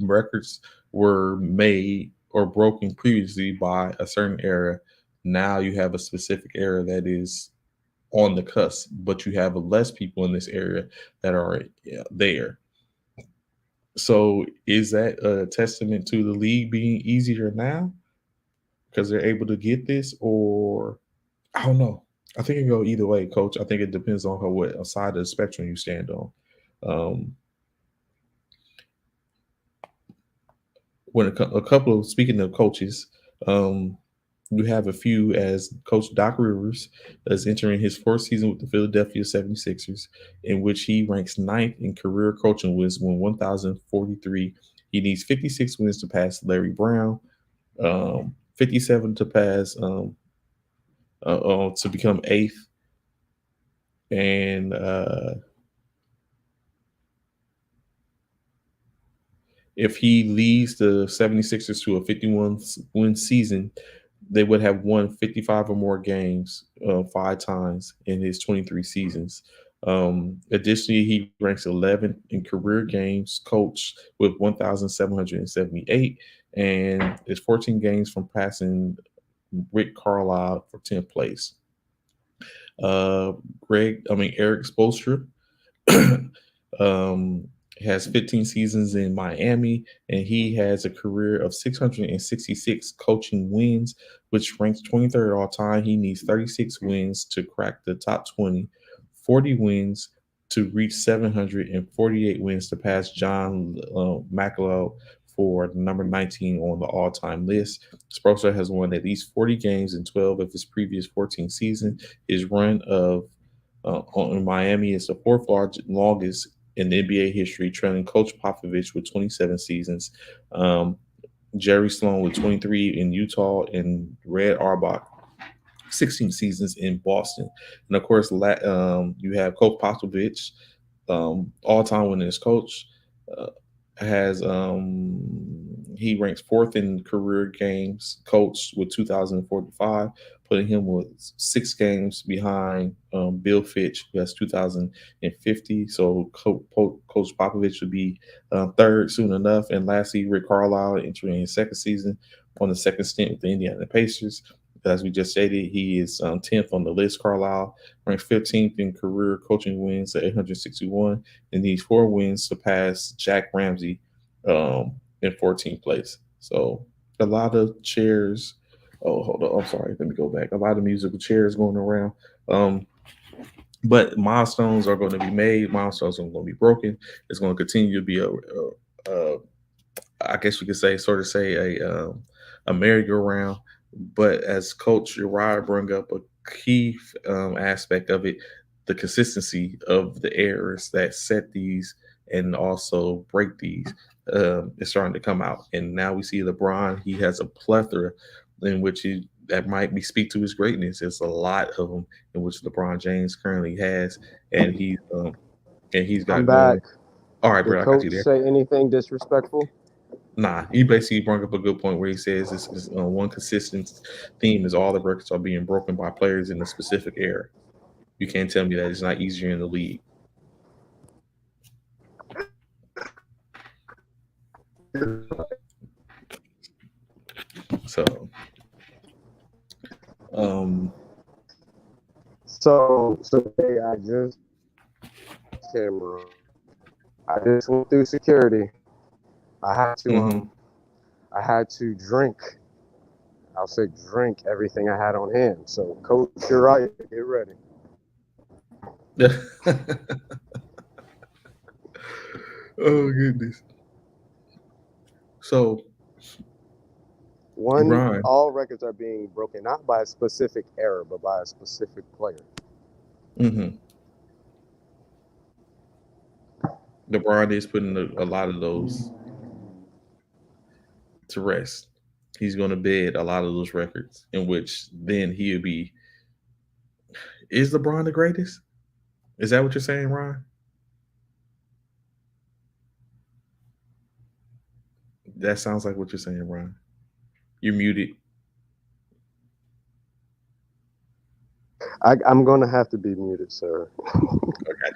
Records were made or broken previously by a certain era. Now you have a specific era that is on the cusp, but you have less people in this area that are there. So is that a testament to the league being easier now because they're able to get this, or I don't know. I think it can go either way, coach. I think it depends on what side of the spectrum you stand on. Um, when a couple of speaking of coaches, um, you have a few as Coach Doc Rivers is entering his fourth season with the Philadelphia 76ers, in which he ranks ninth in career coaching wins, with 1,043. He needs 56 wins to pass Larry Brown, 57 to pass to become eighth, and if he leads the 76ers to a 51 win season, they would have won 55 or more games 5 times in his 23 seasons. Additionally, he ranks 11th in career games coached with 1,778 and is 14 games from passing Rick Carlisle for 10th place. Uh, Eric Spoelstra um, has 15 seasons in Miami, and he has a career of 666 coaching wins, which ranks 23rd all time. He needs 36 wins to crack the top 20, 40 wins to reach 700, and 48 wins to pass John McEnroe for number 19 on the all-time list. Spoelstra has won at least 40 games in 12 of his previous 14 seasons. His run of in Miami is the fourth longest in NBA history, trailing Coach Popovich with 27 seasons, um, Jerry Sloan with 23 in Utah, and Red Auerbach 16 seasons in Boston. And of course, you have Coach Popovich, all-time winningest coach. Uh, has He ranks fourth in career games coached with 2,045, putting him with 6 games behind Bill Fitch, who has 2,050. So Coach Popovich would be third soon enough. And lastly, Rick Carlisle entering his second season on the second stint with the Indiana Pacers. As we just stated, he is 10th on the list. Carlisle ranked 15th in career coaching wins at 861, and needs 4 wins to pass Jack Ramsey in 14th place. So a lot of chairs. Oh, hold on. I'm sorry. Let me go back. A lot of musical chairs going around. Um, but milestones are going to be made. Milestones are going to be broken. It's going to continue to be a I guess you could say, sort of say a merry-go-round But as Coach Uriah brought up a key aspect of it, the consistency of the errors that set these and also break these is starting to come out. And now we see LeBron; he has a plethora in which he that might be speak to his greatness. There's a lot of them in which LeBron James currently has, and he's I'm got back. going. All right, Did bro, I got you Coach there. say anything disrespectful? Nah, he basically brought up a good point where he says this is one consistent theme is all the records are being broken by players in a specific era. You can't tell me that it's not easier in the league. So, um, So hey, I just camera. I just went through security. I had to mhm. drink. I'll say drink everything I had on hand. So Coach Uriah, get ready. Oh goodness. So, One, Ron, all records are being broken not by a specific era, but by a specific player. hmm LeBron is putting a lot of those to rest. He's going to bed a lot of those records, in which then he'll be. Is LeBron the greatest? Is that what you're saying, Ron? That sounds like what you're saying, Ron. You're muted. I'm going to have to be muted, sir. Okay.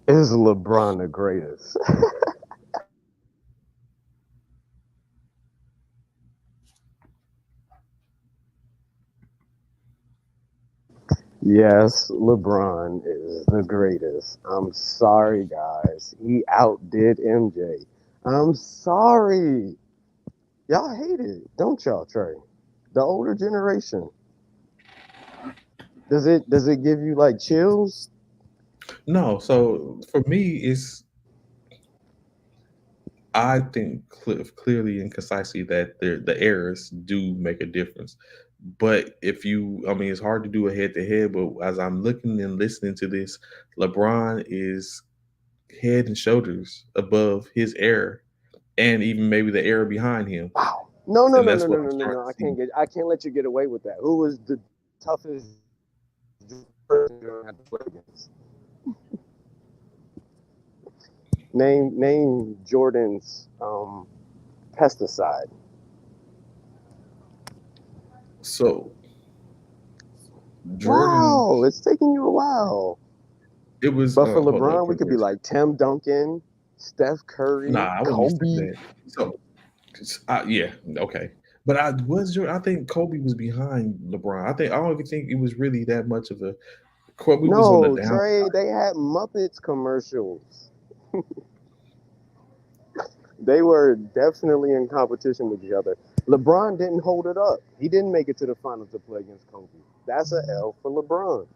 Is LeBron the greatest? Yes, LeBron is the greatest. I'm sorry, guys. He outdid MJ. I'm sorry. Y'all hate it, don't y'all, Trey? The older generation. Does it give you like chills? No, so for me, it's I think clearly and concisely that the errors do make a difference. But if you, I mean, it's hard to do a head to head. But as I'm looking and listening to this, LeBron is head and shoulders above his error, and even maybe the error behind him. Wow. No, no, And no, that's no, what no, I'm no, no, starting no. to see. I can't let you get away with that. Who was the toughest person you had to play against? Name Jordan's pesticide. So Jordan, Wow, it's taking you a while. it was. But for Hold up, LeBron, we quick could be question. like Tim Duncan, Steph Nah, Curry, I wouldn't be saying Kobe. that. So yeah, okay. But I was your. I think Kobe was behind LeBron. I don't even think it was really that much of a. Kobe was on the No, down. Trey, they had Muppets commercials. They were definitely in competition with each other. LeBron didn't hold it up. He didn't make it to the finals to play against Kobe. That's a L for LeBron.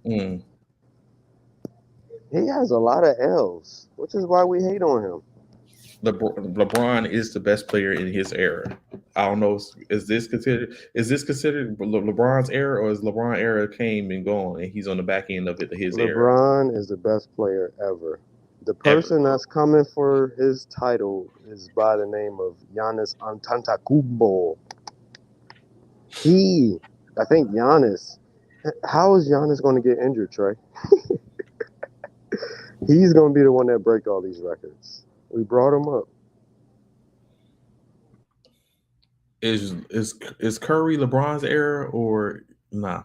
Mm. He has a lot of L's, which is why we hate on him. LeBron is the best player in his era. I don't know. Is this considered LeBron's era, or is LeBron era came and gone, and he's on the back end of it, his era LeBron is the best player ever. The ever? person that's coming for his title is by the name of Giannis Antetokounmpo. I think Giannis. How is Giannis going to get injured, Trey? He's going to be the one that break all these records. We brought him up. Is Curry LeBron's era or nah?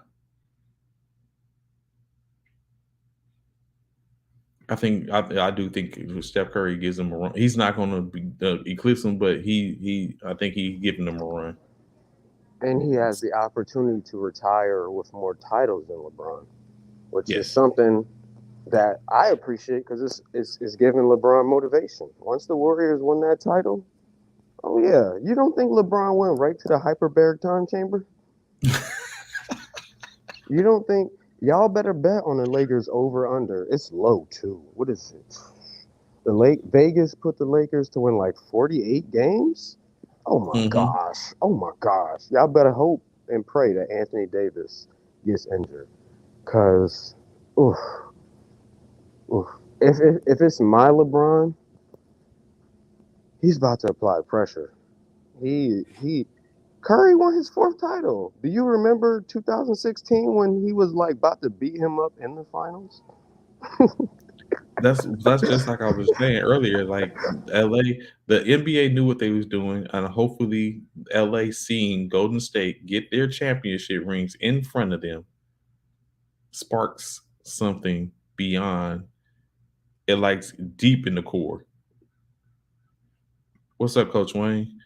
I do think Steph Curry gives him a run. He's not going to be eclipse him, but he I think he's giving them a run. And he has the opportunity to retire with more titles than LeBron, which is Yes. something that I appreciate because it's giving LeBron motivation. Once the Warriors won that title, oh yeah, you don't think LeBron went right to the hyperbaric time chamber? You don't think y'all better bet on the Lakers over under? It's low too. What is it? Vegas put the Lakers to win like 48 games. Oh my Hmm. gosh! Oh my gosh! Y'all better hope and pray that Anthony Davis gets injured, cause, oof, oof. If it's my LeBron, he's about to apply pressure. He Curry won his fourth title. Do you remember 2016 when he was like about to beat him up in the finals? That's just like I was saying earlier. Like LA, the NBA knew what they was doing, and hopefully LA seeing Golden State get their championship rings in front of them sparks something beyond it, like deep in the core. What's up, Coach Wayne?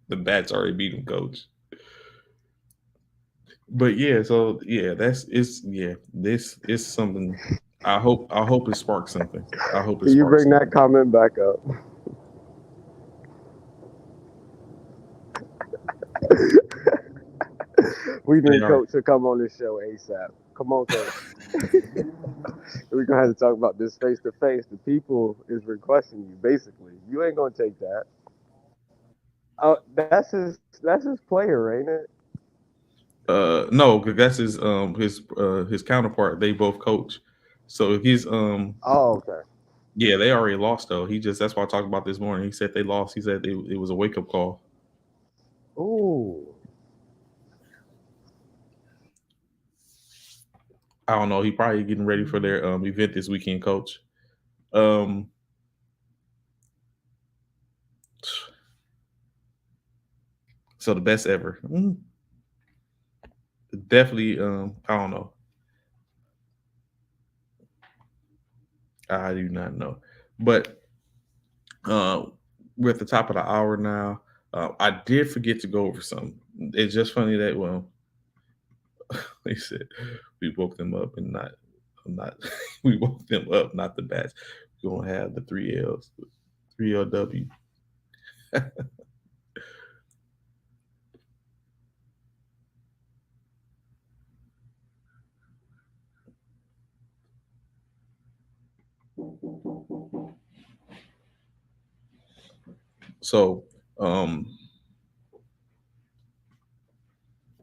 The bats already beat him, Coach. But yeah, so yeah, that's it's yeah. This is something. I hope it sparks something. I hope it Can you sparks bring that something. comment back up? We They need are. Coach to come on this show ASAP. Come on, Coach. We're gonna have to talk about this face to face. The people is requesting you. Basically, you ain't gonna take that. Oh, that's his player, ain't it? No, because that's his counterpart. They both coach. So his Oh, okay. yeah, they already lost though. He just that's why I talked about this morning. He said they lost. He said it was a wake up call. Ooh, I don't know. He probably getting ready for their event this weekend, coach. Um, so the best ever. Definitely. I don't know. I do not know. But uh, we're at the top of the hour now. I did forget to go over something. It's just funny that they said we woke them up and not we woke them up, not the bats. We're gonna have the three L's, 3LW. So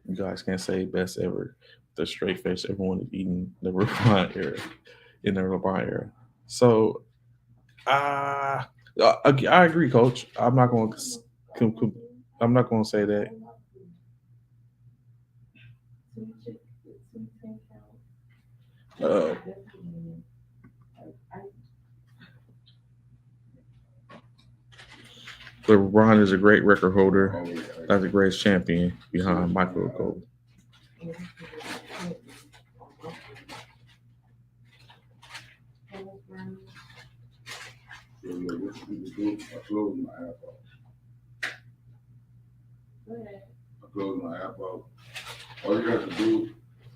you guys can't say best ever. The straight face everyone is eating the LeBron era in the LeBron era. So I agree, Coach. I'm not going to say that. Uh, LeBron is a great record holder. That's the greatest champion behind Michael Cole. So look, what you do? I close my app out. I close my app out. All you have to do.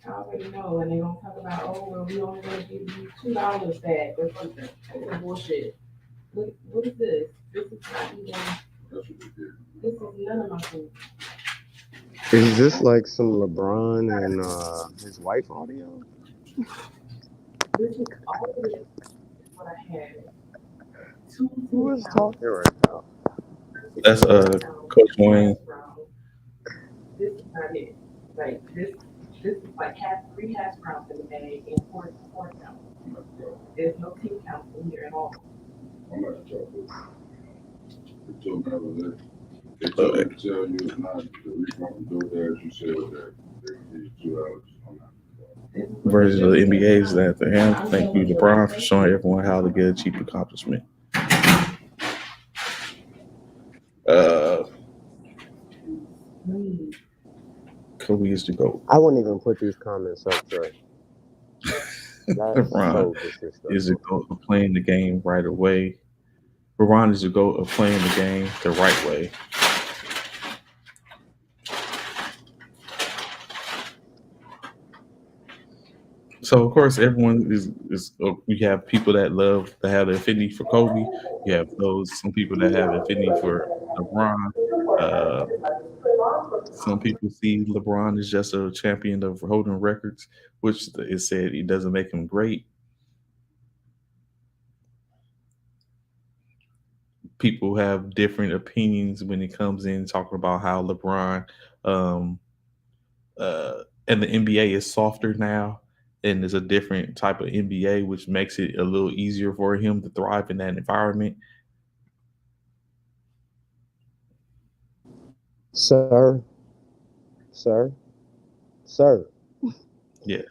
I already know, and they're gonna talk about, oh, well, we only gonna give you $2 back or something. That's some bullshit. What is this? This is not even. That's what they did. This is none of my food. is this like some LeBron and his wife audio? This is all of it. What I had. Two Who team is counts. talking right now? That's Coach Wayne. This is not it. Like this is like three hash browns in the bag and four counts. There's no team counts in here at all. I'm not sure. They told me I was there. They told me to tell you it's not the refund from DoorDash. You said that they give you $2. I'm not. Version of the NBA is at the hand. Thank you, LeBron, for showing everyone how to get a cheap accomplishment. Uh, Kobe is the GOAT. I wouldn't even put these comments up, Trey. That's LeBron so is the disrespectful. GOAT of playing the game right away. LeBron is the GOAT of playing the game the right way. So of course, everyone is. We have people that love that have an affinity for Kobe. You have some people that have an affinity for LeBron. Uh, Some people see LeBron as just a champion of holding records, which is said it doesn't make him great. People have different opinions when it comes in talking about how LeBron um, and the NBA is softer now, and there's a different type of NBA, which makes it a little easier for him to thrive in that environment. Sir, sir, sir, Yeah.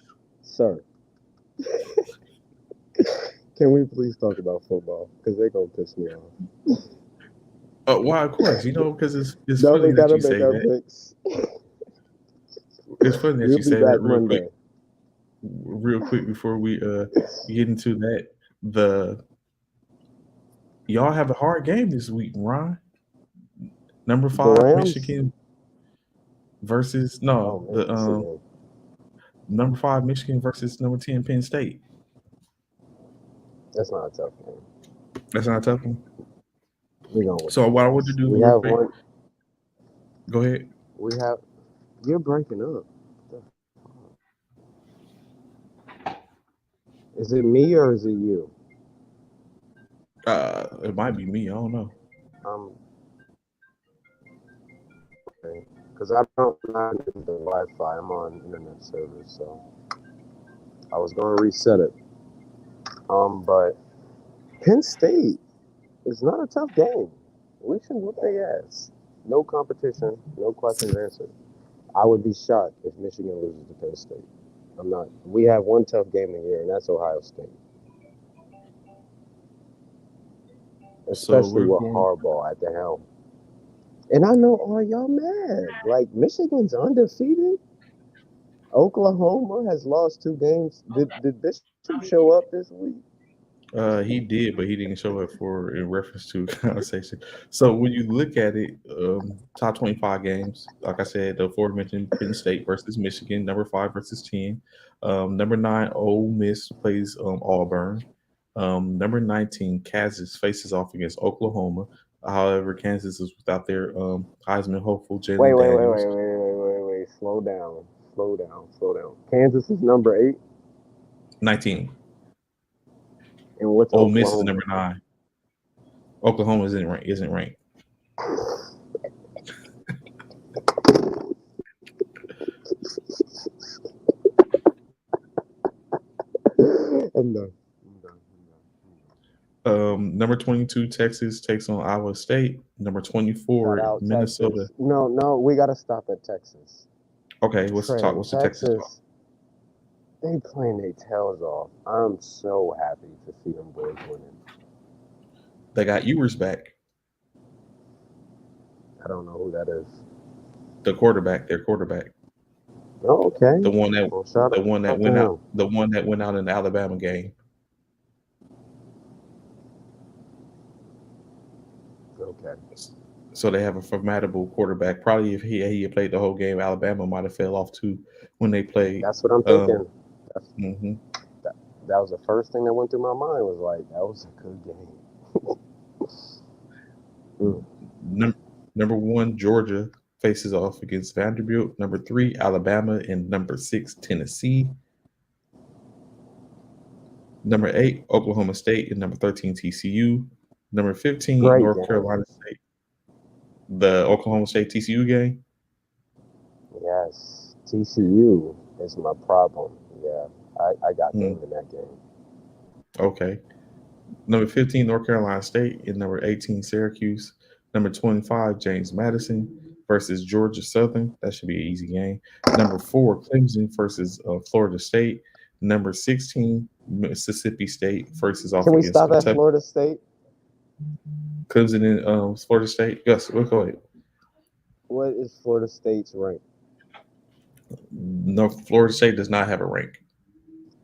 sir. Can we please talk about football? Because they're gonna piss me off. Why? Of course, because it's No, funny we that gotta you make say our that. picks. It's funny that We'll you be say that back Monday. real quick before we get into that. The Y'all have a hard game this week, Ron. Number The five, Rams. Michigan versus Oh, no the Michigan. number five Michigan versus number 10 Penn State. That's not a tough game. That's not a tough one. We're gonna win So that what I game. want to do We real have quick. one. Go ahead. We have. You're breaking up. Is it me or is it you? It might be me. I don't know. Um, because I don't not use the Wi-Fi. I'm on internet service, so I was gonna reset it. But Penn State is not a tough game. We should whoop their ass. No competition, no questions answered. I would be shocked if Michigan loses to Penn State. I'm not. We have one tough game a year, and that's Ohio State. So Especially we're with going. Harbaugh at the helm. And I know all y'all mad. Like Michigan's undefeated. Oklahoma has lost 2 games. Did Bishop show up this week? He did, but he didn't show up for in reference to conversation. So when you look at it, top 25 games, like I said, the aforementioned Penn State versus Michigan, number five versus 10. Number nine, Ole Miss plays Auburn. Number 19, Kansas faces off against Oklahoma. However, Kansas is without their Heisman hopeful Wait, Jalen wait, wait, wait, Daniels. wait, wait, wait, wait. Slow down. Slow down. Slow down. Kansas is number 8. 19. And what's Ole Miss is Oklahoma? number 9. Oklahoma isn't ranked. I'm done. Number 22, Texas takes on Iowa State. Number Shout 24, out Minnesota. Texas. No, we gotta stop at Texas. Okay, what's the talk? Trey, What's the Texas talk? Texas, they playing their tails off. I'm so happy to see them boys winning. They got Ewers back, I don't know who that is. the quarterback, their quarterback, Oh, okay. the one that Well, shout the one that out to went out, him. the one that went out in the Alabama game. Okay. So they have a formidable quarterback. Probably if he had played the whole game, Alabama might have fell off too when they played. That's what I'm Um, thinking. That's, hmm that was the first thing that went through my mind was like, that was a good game. Mm. Number one, Georgia faces off against Vanderbilt. Number three, Alabama, and number six, Tennessee. Number eight, Oklahoma State, and number 13, TCU. Number 15, Great North game. Carolina State. The Oklahoma State TCU game. Yes. TCU is my problem. Yeah. I got Hmm. them in that game. Okay. Number 15, North Carolina State, and number 18, Syracuse. Number 25, James Madison versus Georgia Southern. That should be an easy game. Number 4, Clemson versus Florida State. Number 16, Mississippi State versus off Can we against stop at Kentucky. Florida State? Clemson and Florida State. Yes, we'll go ahead. What is Florida State's rank? No, Florida State does not have a rank.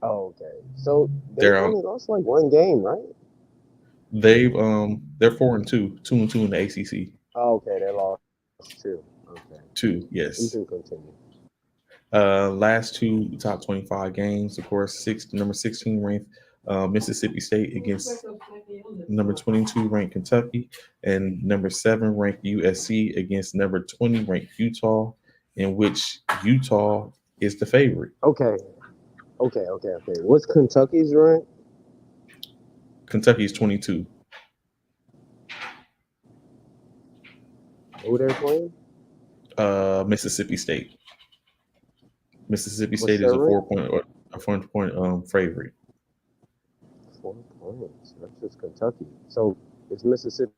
Oh, okay. So they They're only lost like one game, right? they're 4-2, 2-2 in the ACC. Oh, okay, they lost 2. Okay. Two, You yes. can continue. Last two top 25 games, of course, number 16 ranked Mississippi State against number 22 ranked Kentucky, and number 7 ranked USC against number 20 ranked Utah. in which Utah is the favorite. Okay. What's Kentucky's rank? Kentucky is 22. Who they're playing? Mississippi State. Mississippi What's State is their a rank? 4 point favorite. 4 points. That's just Kentucky. So it's Mississippi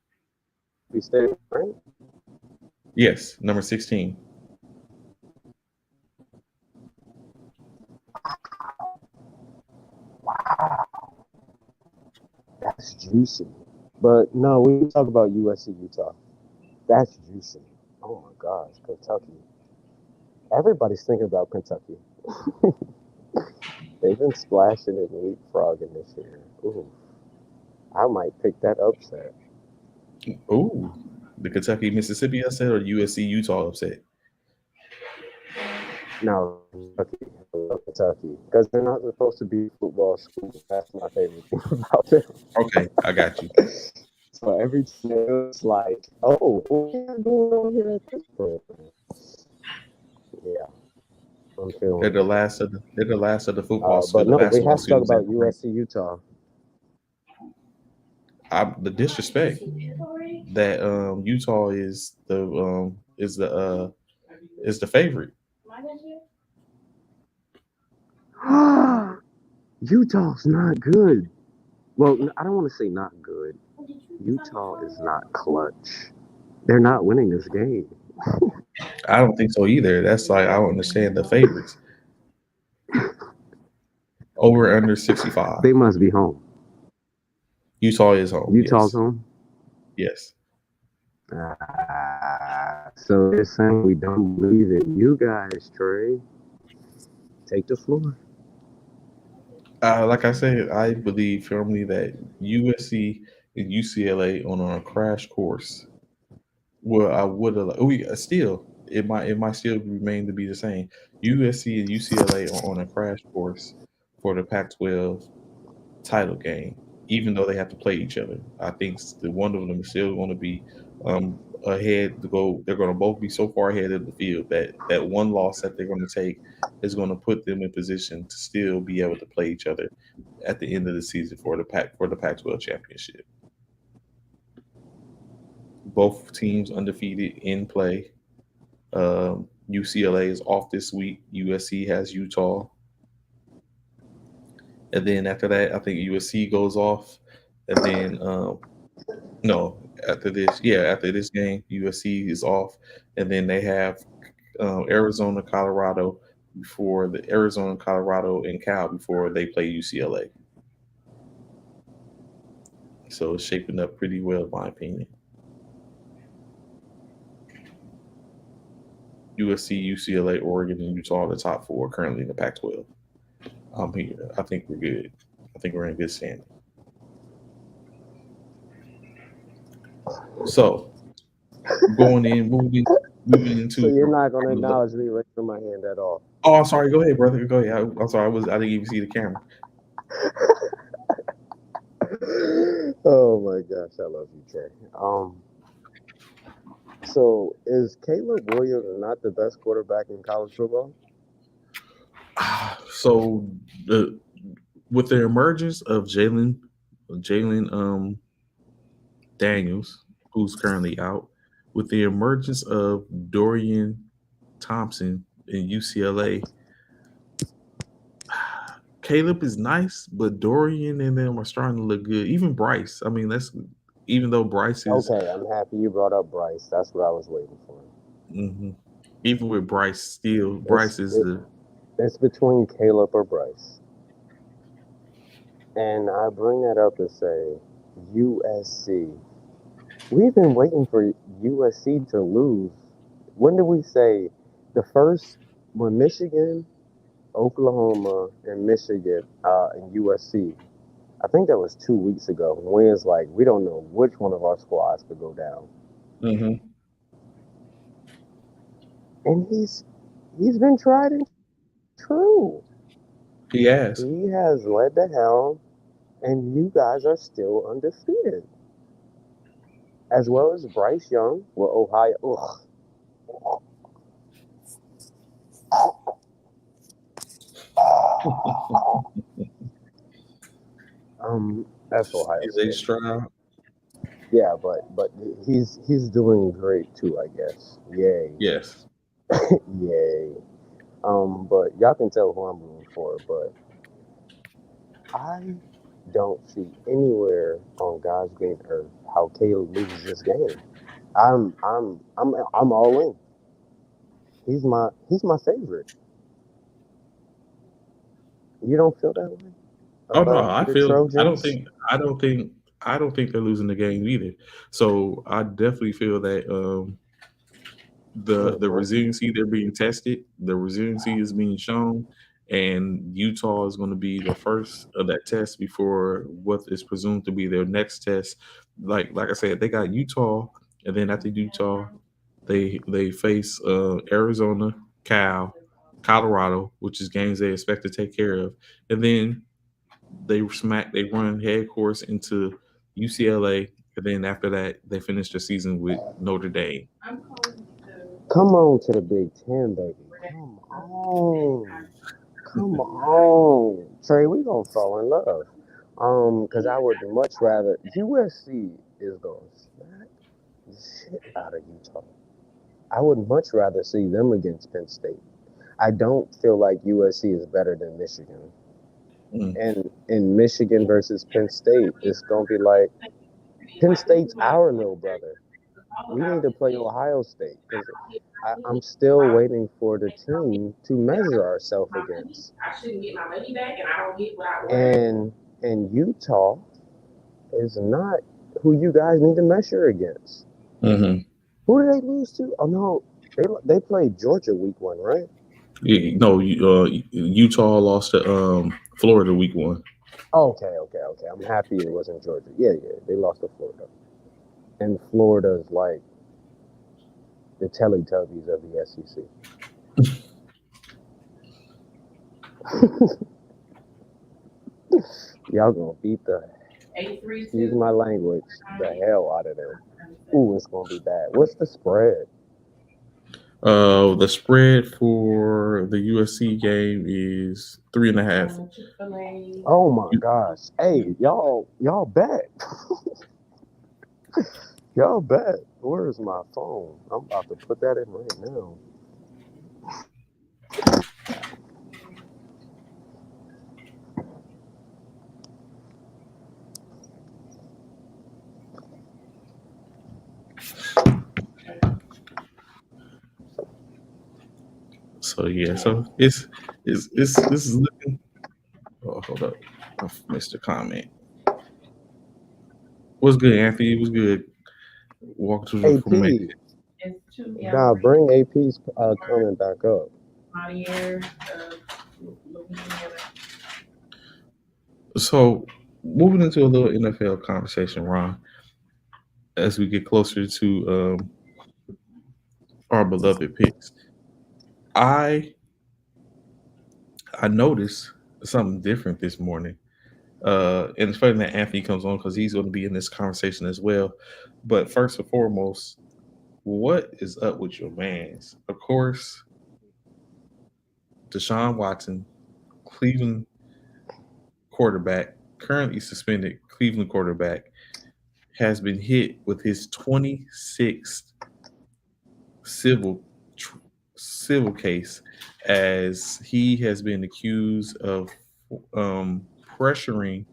State, right? Yes, number 16. Wow, that's juicy. But no, we can talk about USC Utah. That's juicy. Oh my gosh, Kentucky. Everybody's thinking about Kentucky. They've been splashing and leapfrogging this year. Ooh, I might pick that upset. Ooh, the Kentucky Mississippi upset or USC Utah upset? No, Kentucky. I love Kentucky because they're not supposed to be football school. That's my favorite thing about them. Okay, I got you. So every time it's like, oh, what we got going on here at this point? Yeah, I'm They're feeling the it. last of the football But the no, we basketball have to talk students about at the rank. USC Utah. The disrespect that Utah is the favorite. Utah's not good. Well, I don't want to say not good. Utah is not clutch. They're not winning this game. I don't think so either. That's like I don't understand the favorites. Over under 65. They must be home. Utah is home. Utah's Yes. home. Yes. So they're saying we don't believe in you guys, Trey. Take the floor. Like I said, I believe firmly that USC and UCLA on a crash course. Well, I would have. We still it might still remain to be the same. USC and UCLA are on a crash course for the Pac-12 title game, even though they have to play each other. I think the one of them is still going to be ahead to go. They're going to both be so far ahead of the field that one loss that they're going to take is going to put them in position to still be able to play each other at the end of the season for the Pac-12 championship. Both teams undefeated in play. UCLA is off this week. USC has Utah. And then after that, I think USC goes off. And then no, after this game, USC is off, and then they have Arizona, Colorado before the Arizona, Colorado, and Cal before they play UCLA. So it's shaping up pretty well, in my opinion. USC, UCLA, Oregon, and Utah are the top four currently in the Pac-12. I'm here. I think we're good. I think we're in good standing. So moving into. So you're not going to acknowledge me raising my hand at all. Oh, I'm sorry. Go ahead, brother. Go ahead. I'm sorry. I didn't even see the camera. Oh my gosh, I love you, Trey. So is Caleb Williams not the best quarterback in college football? So with the emergence of Jalen Daniels, who's currently out, with the emergence of Dorian Thompson in UCLA, Caleb is nice, but Dorian and them are starting to look good. Even Bryce. I mean, even though Bryce is okay. I'm happy you brought up Bryce. That's what I was waiting for. Mm-hmm. Even with Bryce, still Bryce is It's between Caleb or Bryce, and I bring that up to say USC. We've been waiting for USC to lose. When did we say the first? When Michigan, Oklahoma, and Michigan and USC. I think that was 2 weeks ago. When it's like we don't know which one of our squads could go down. Mm-hmm. And he's been tried and true. He has. He has led the helm, and you guys are still undefeated. As well as Bryce Young with Ohio. Ugh. That's Ohio CJ State. Stroud. Yeah, but he's doing great too, I guess. Yay, Yes. yay. But y'all can tell who I'm rooting for. But I don't see anywhere on God's green earth how Caleb loses this game. I'm all in. He's my favorite. You don't feel that way Oh no, about I the feel. I don't Trojans? think. I don't think. I don't think they're losing the game either. So I definitely feel that the Hmm. resiliency they're being tested, the resiliency is being shown, and Utah is going to be the first of that test before what is presumed to be their next test. Like I said, they got Utah, and then after Utah, they face Arizona, Colorado, which is games they expect to take care of, and then they run head course into UCLA, and then after that they finish the season with Notre Dame. Come on to the Big Ten, baby. Come on. Come on. Trey, we gonna fall in love. Because I would much rather USC is gonna smack the shit out of Utah. I would much rather see them against Penn State. I don't feel like USC is better than Michigan. Mm. And in Michigan versus Penn State, it's gonna be like Penn State's our little brother. We need to play Ohio State because I'm still waiting for the team to measure ourselves against. And Utah is not who you guys need to measure against. Hmm. Who did they lose to? Oh no, they played Georgia week 1, right? No, Utah lost to Florida week 1. Okay. I'm happy it wasn't Georgia. Yeah. They lost to Florida, and Florida is like the Teletubbies of the SEC. Y'all gonna beat the excuse my language the hell out of them. Ooh, it's gonna be bad. What's the spread? The spread for the USC game is 3.5. Oh my gosh. Hey, y'all bet. Y'all bet. Where's my phone? I'm about to put that in right now. So yeah, so it's this is looking. Oh, hold up, I missed a comment. What's good, Anthony? It was good. Walk to the formation. AP. Nah, bring AP's comment back up. So moving into a little NFL conversation, Ron, as we get closer to our beloved picks. I I noticed something different this morning. And it's funny that Anthony comes on because he's going to be in this conversation as well. But first and foremost, what is up with your man's? Of course, Deshaun Watson, Cleveland quarterback, currently suspended Cleveland quarterback, has been hit with his 26th civil tr- civil case as he has been accused of pressuring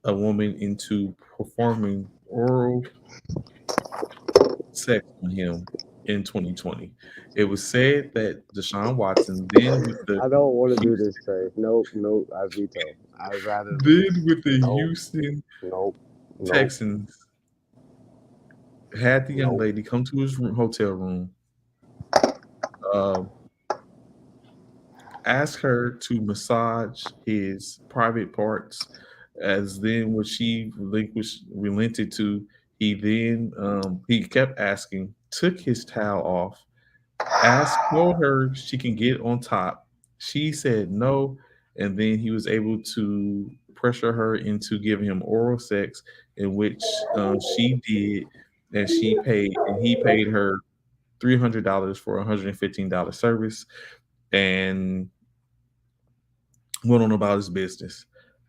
a woman into performing oral sex on him in 2020. It was said that Deshaun Watson, I don't want to do this, Trey. Nope. I veto. I'd rather lose. then with the Nope. Houston Nope. Nope. Texans, had the young Nope. lady come to his hotel room, uh, ask her to massage his private parts. As then, what she relented to, he kept asking, took his towel off, told her she can get on top. She said no, and then he was able to pressure her into giving him oral sex, in which she did, and he paid her $300 for $115 service, and went on about his business.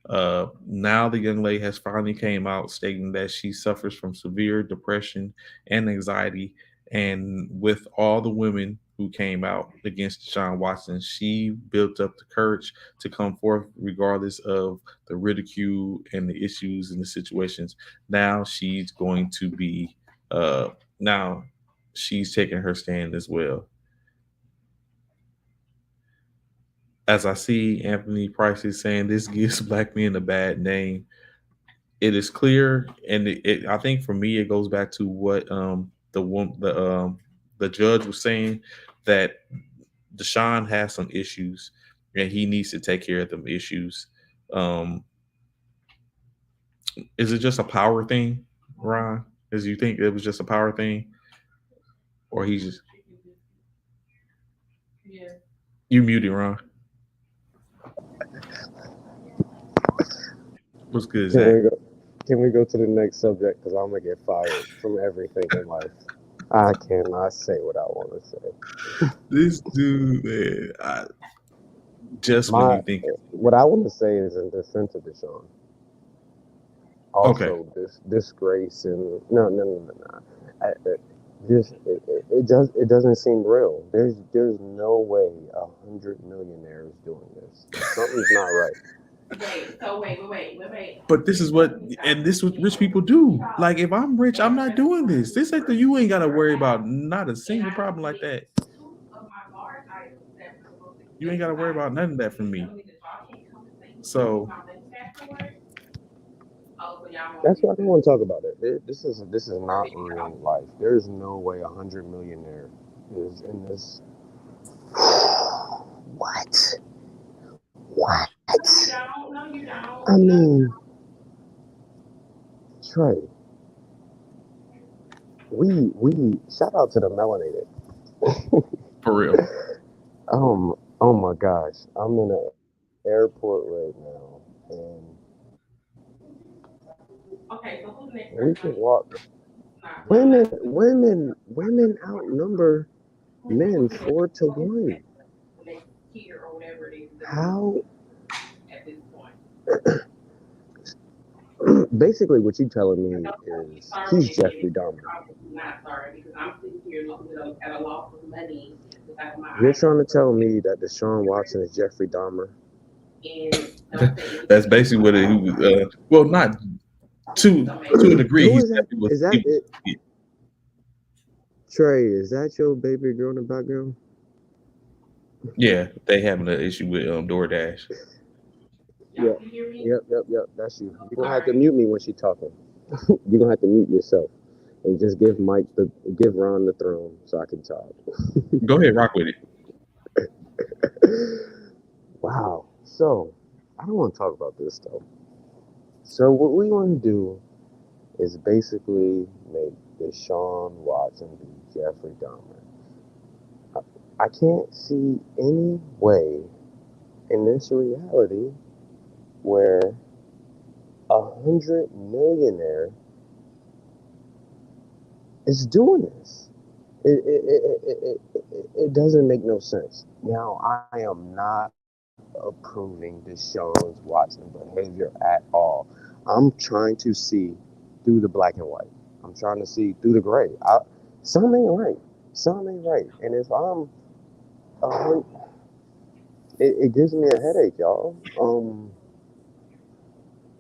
Now the young lady has finally came out stating that she suffers from severe depression and anxiety. And with all the women who came out against Deshaun Watson, she built up the courage to come forth regardless of the ridicule and the issues and the situations. Now she's going to be now she's taking her stand as well. As I see Anthony Price is saying, this gives black men a bad name. It is clear, and I think for me, it goes back to what the judge was saying, that Deshaun has some issues, and he needs to take care of them issues. Um, is it just a power thing, Ron? Is you think it was just a power thing, or he's just Yeah. you muted, Ron? What's good is Can that? we go? Can we go to the next subject? Because I'm gonna get fired from everything in life. I cannot say what I want to say. This dude, man, just when My you think, what I want to say is in defense of Deshaun. okay, Also, this disgrace and no. This it doesn't seem real. There's no way 100 millionaires doing this. Something's not right. Wait. but this is what, and this is what rich people do. Like, if I'm rich, I'm not doing this. This ain't the, you ain't got to worry about not a single problem like that. You ain't got to worry about none of that from me. So That's why I don't want to talk about it. This is not real life. There's no way 100 millionaire is in this. What? What? No, you I don't. mean, Trey, we shout out to the melanated. for real, Oh my gosh, I'm in an airport right now, and Okay, so who's next we person? can walk. Nah, Women outnumber men 4-1. next here or whatever it is How? at this point. Basically, what you telling me is he's Jeffrey Dahmer. I'm not sorry because I'm sitting here looking at a loss of money without my You're eyes. trying to tell me that Deshaun Watson is Jeffrey Dahmer? And that's basically what it. Well, not to a degree. Who He's is that? definitely was. Is that it? Trey, is that your baby girl in the background? Yeah, they having an issue with DoorDash. Yep. Yep. That's you. You're gonna have to mute me when she's talking. You're gonna have to mute yourself and just give Ron the throne so I can talk. Go ahead, rock with it. Wow. So I don't want to talk about this though. So what we want to do is basically make Deshaun Watson be Jeffrey Dahmer. I can't see any way in this reality where 100 millionaire is doing this. It doesn't make no sense. Now, I am not approving Deshaun Watson behavior at all. I'm trying to see through the black and white. I'm trying to see through the gray. Something ain't right. Something ain't right. And if I'm, it gives me a headache, y'all.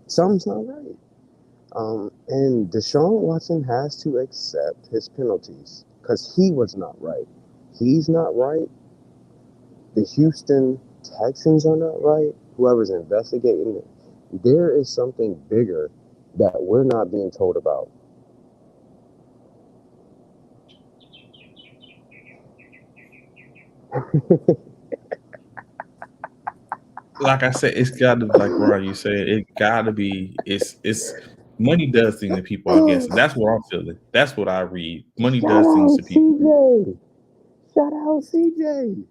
Something's not right. And Deshaun Watson has to accept his penalties because he was not right. He's not right. The Houston Texans are not right. Whoever's investigating it, there is something bigger that we're not being told about. Like I said, it's got to, like Ron, you said, it got to be. It's money does things to people. I guess, and that's what I'm feeling. That's what I read. Money Shout does things out to people. CJ. Shout out CJ.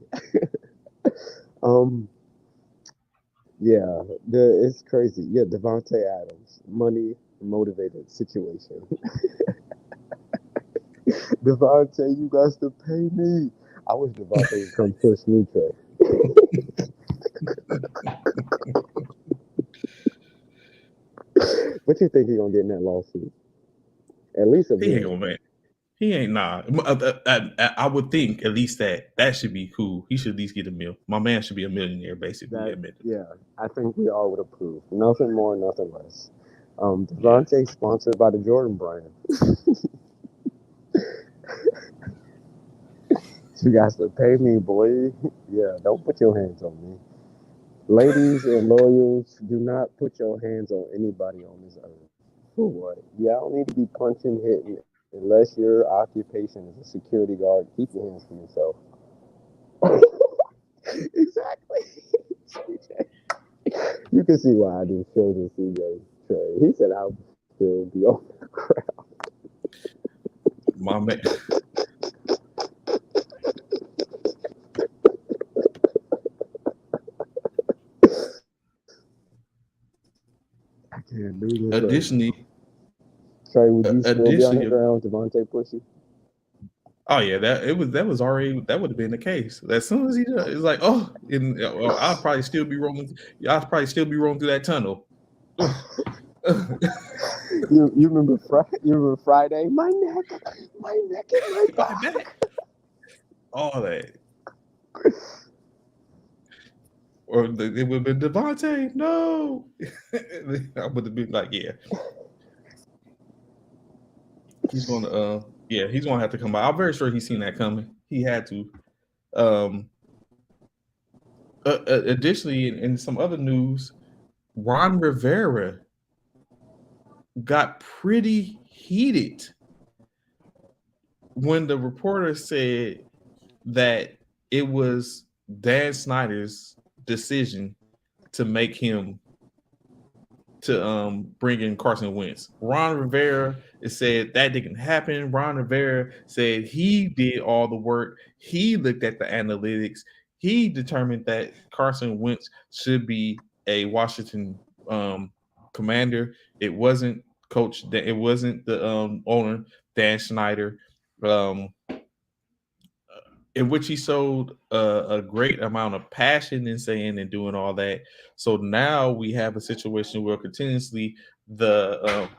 um, yeah, it's crazy. Yeah, Devontae Adams, money motivated situation. Devontae, you got to pay me. I wish Devontae would come push me, Trey. What you think he gonna get in that lawsuit? At least a He ain't million. gonna man. He ain't nah. I would think at least that should be cool. He should at least get a meal. My man should be a millionaire, basically. That Admitted. yeah, I think we all would approve. Nothing more, nothing less. Yeah. Devontae sponsored by the Jordan brand. You guys to pay me, boy. Yeah, don't put your hands on me. Ladies and lawyers, do not put your hands on anybody on this earth. For what? Y'all don't need to be punching, hitting, unless your occupation is a security guard. Keep your hands to yourself. Exactly. You can see why I just showed this CJ Trey. He said I'll still be on the ground. My man. I can't do this right now. Additionally, Trey, would you still be on the additionally, ground, Devontae Pussy? oh yeah, that was already that would have been the case. As soon as he does, it's like, oh, I'll probably still be rolling. I'll probably still be rolling through that tunnel. You remember Friday? My neck and my back. All that. Or it would have been Devontae. No, I would have been like, yeah, he's gonna, he's gonna have to come by. I'm very sure he's seen that coming. He had to. Um, Additionally, in some other news, Ron Rivera got pretty heated when the reporter said that it was Dan Snyder's decision to make him to bring in Carson Wentz. Ron Rivera said that didn't happen. Ron Rivera said he did all the work. He looked at the analytics. He determined that Carson Wentz should be a Washington commander. It wasn't coach. It wasn't the owner Dan Snyder. Um, in which he showed a great amount of passion in saying and doing all that. So now we have a situation where continuously the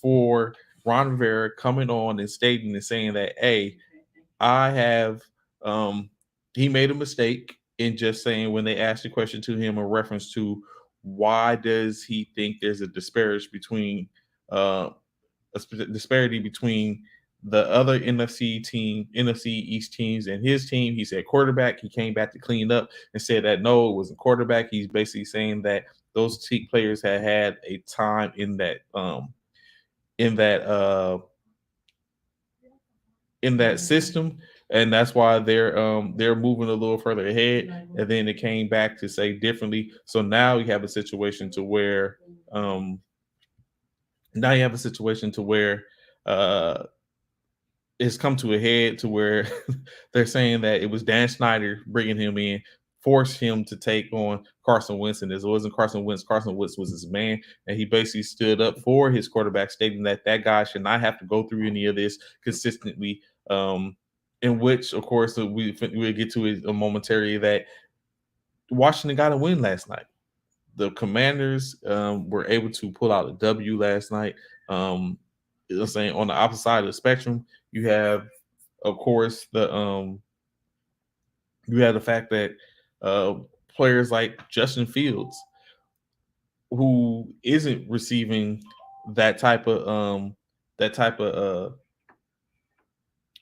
for Ron Rivera coming on and stating and saying that, hey, I have he made a mistake in just saying when they asked the question to him in reference to why does he think there's a disparity between the other NFC East teams and his team. He said quarterback. He came back to clean up and said that no, it wasn't quarterback. He's basically saying that those players had a time in that in that system, and that's why they're moving a little further ahead. And then it came back to say differently. So now you have a situation to where uh it's come to a head to where they're saying that it was Dan Snyder bringing him in, forced him to take on Carson Wentz, and it wasn't Carson Wentz. Carson Wentz was his man, and he basically stood up for his quarterback, stating that that guy should not have to go through any of this consistently. In which, of course, we'll get to it momentarily that Washington got a win last night. The Commanders were able to pull out a W last night. Saying on the opposite side of the spectrum, you have, of course, the fact that players like Justin Fields, who isn't receiving that type of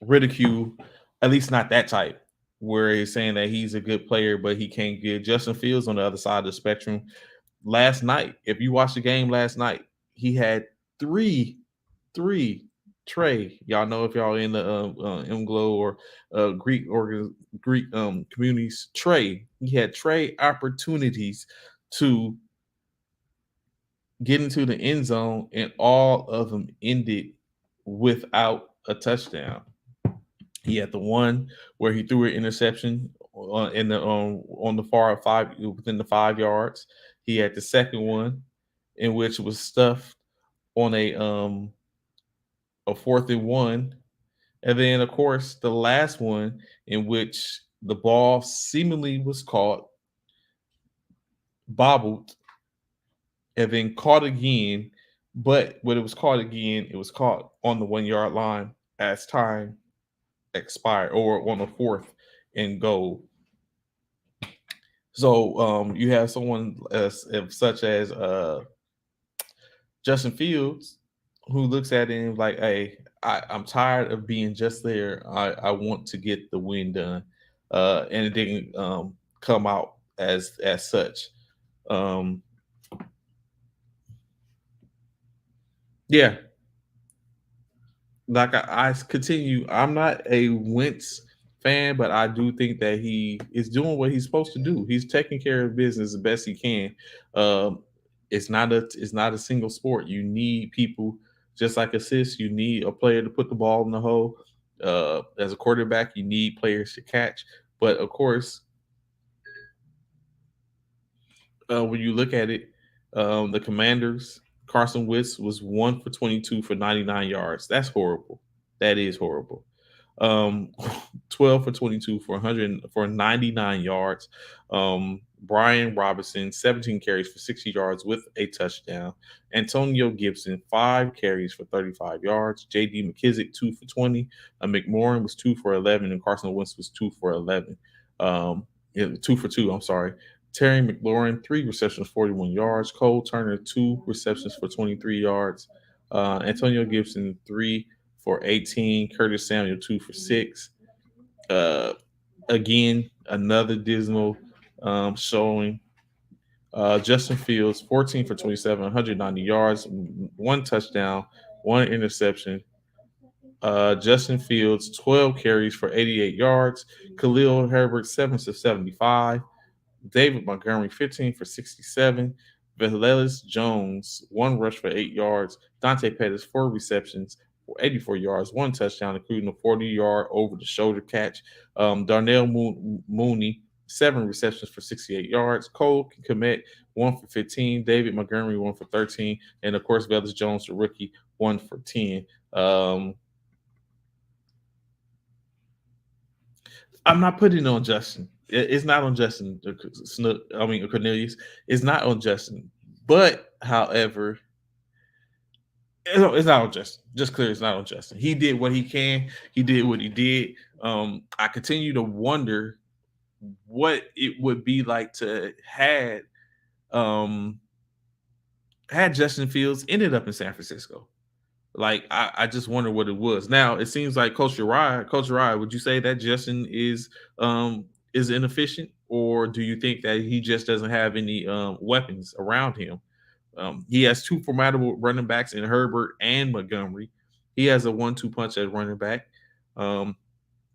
ridicule, at least not that type, where he's saying that he's a good player, but he can't get Justin Fields on the other side of the spectrum. Last night, if you watched the game last night, he had three Trey. Y'all know if y'all in the Mglo or Greek communities, Trey. He had Trey opportunities to get into the end zone, and all of them ended without a touchdown. He had the one where he threw an interception in the on the far 5 within the 5 yards. He had the second one in which was stuffed on a 4th and 1, and then of course the last one in which the ball seemingly was caught, bobbled, and then caught again But when it was caught again, it was caught on the 1 yard line as time expired, or on the fourth and goal. So you have someone such as Justin Fields, who looks at it and like, hey, I'm tired of being just there. I want to get the win done. And it didn't come out as such. Um, yeah, like I continue. I'm not a Wentz fan, but I do think that he is doing what he's supposed to do. He's taking care of business the best he can. Um, it's not a single sport. You need people just like assists. You need a player to put the ball in the hole. As a quarterback, you need players to catch. But of course, when you look at it, the Commanders, Carson Wentz was 1 for 22 for 99 yards. That's horrible. That is horrible. Um, 12 for 22 for 99 yards. Brian Robinson, 17 carries for 60 yards with a touchdown. Antonio Gibson, 5 carries for 35 yards. J.D. McKissick, 2 for 20. McMorrin was 2 for 11, and Carson Wentz was 2 for 11. 2 for 2. I'm sorry. Terry McLaurin, 3 receptions, 41 yards. Cole Turner, 2 receptions for 23 yards. Antonio Gibson, 3 for 18. Curtis Samuel, 2 for 6. Uh, Again, another dismal showing. Justin Fields, 14 for 27, 190 yards, 1 touchdown, 1 interception. Justin Fields, 12 carries for 88 yards. Khalil Herbert, 7 for 75. David Montgomery, 15 for 67. Valelis Jones, 1 rush for 8 yards. Dante Pettis, 4 receptions for 84 yards, 1 touchdown, including a 40-yard over-the-shoulder catch. Darnell Mooney, 7 receptions for 68 yards. Cole Kmet, 1 for 15. David Montgomery, 1 for 13. And, of course, Velus Jones, the rookie, 1 for 10. I'm not putting it on Justin. It's not on Justin. Cornelius. It's not on Justin. But, however, it's not on Justin. Just clear, it's not on Justin. He did what he can. He did what he did. I continue to wonder what it would be like to um, had Justin Fields ended up in San Francisco. Like I just wonder what it was. Now it seems like Coach Uriah, would you say that Justin is inefficient, or do you think that he just doesn't have any weapons around him? He has 2 formidable running backs in Herbert and Montgomery. He has a 1-2 punch at running back.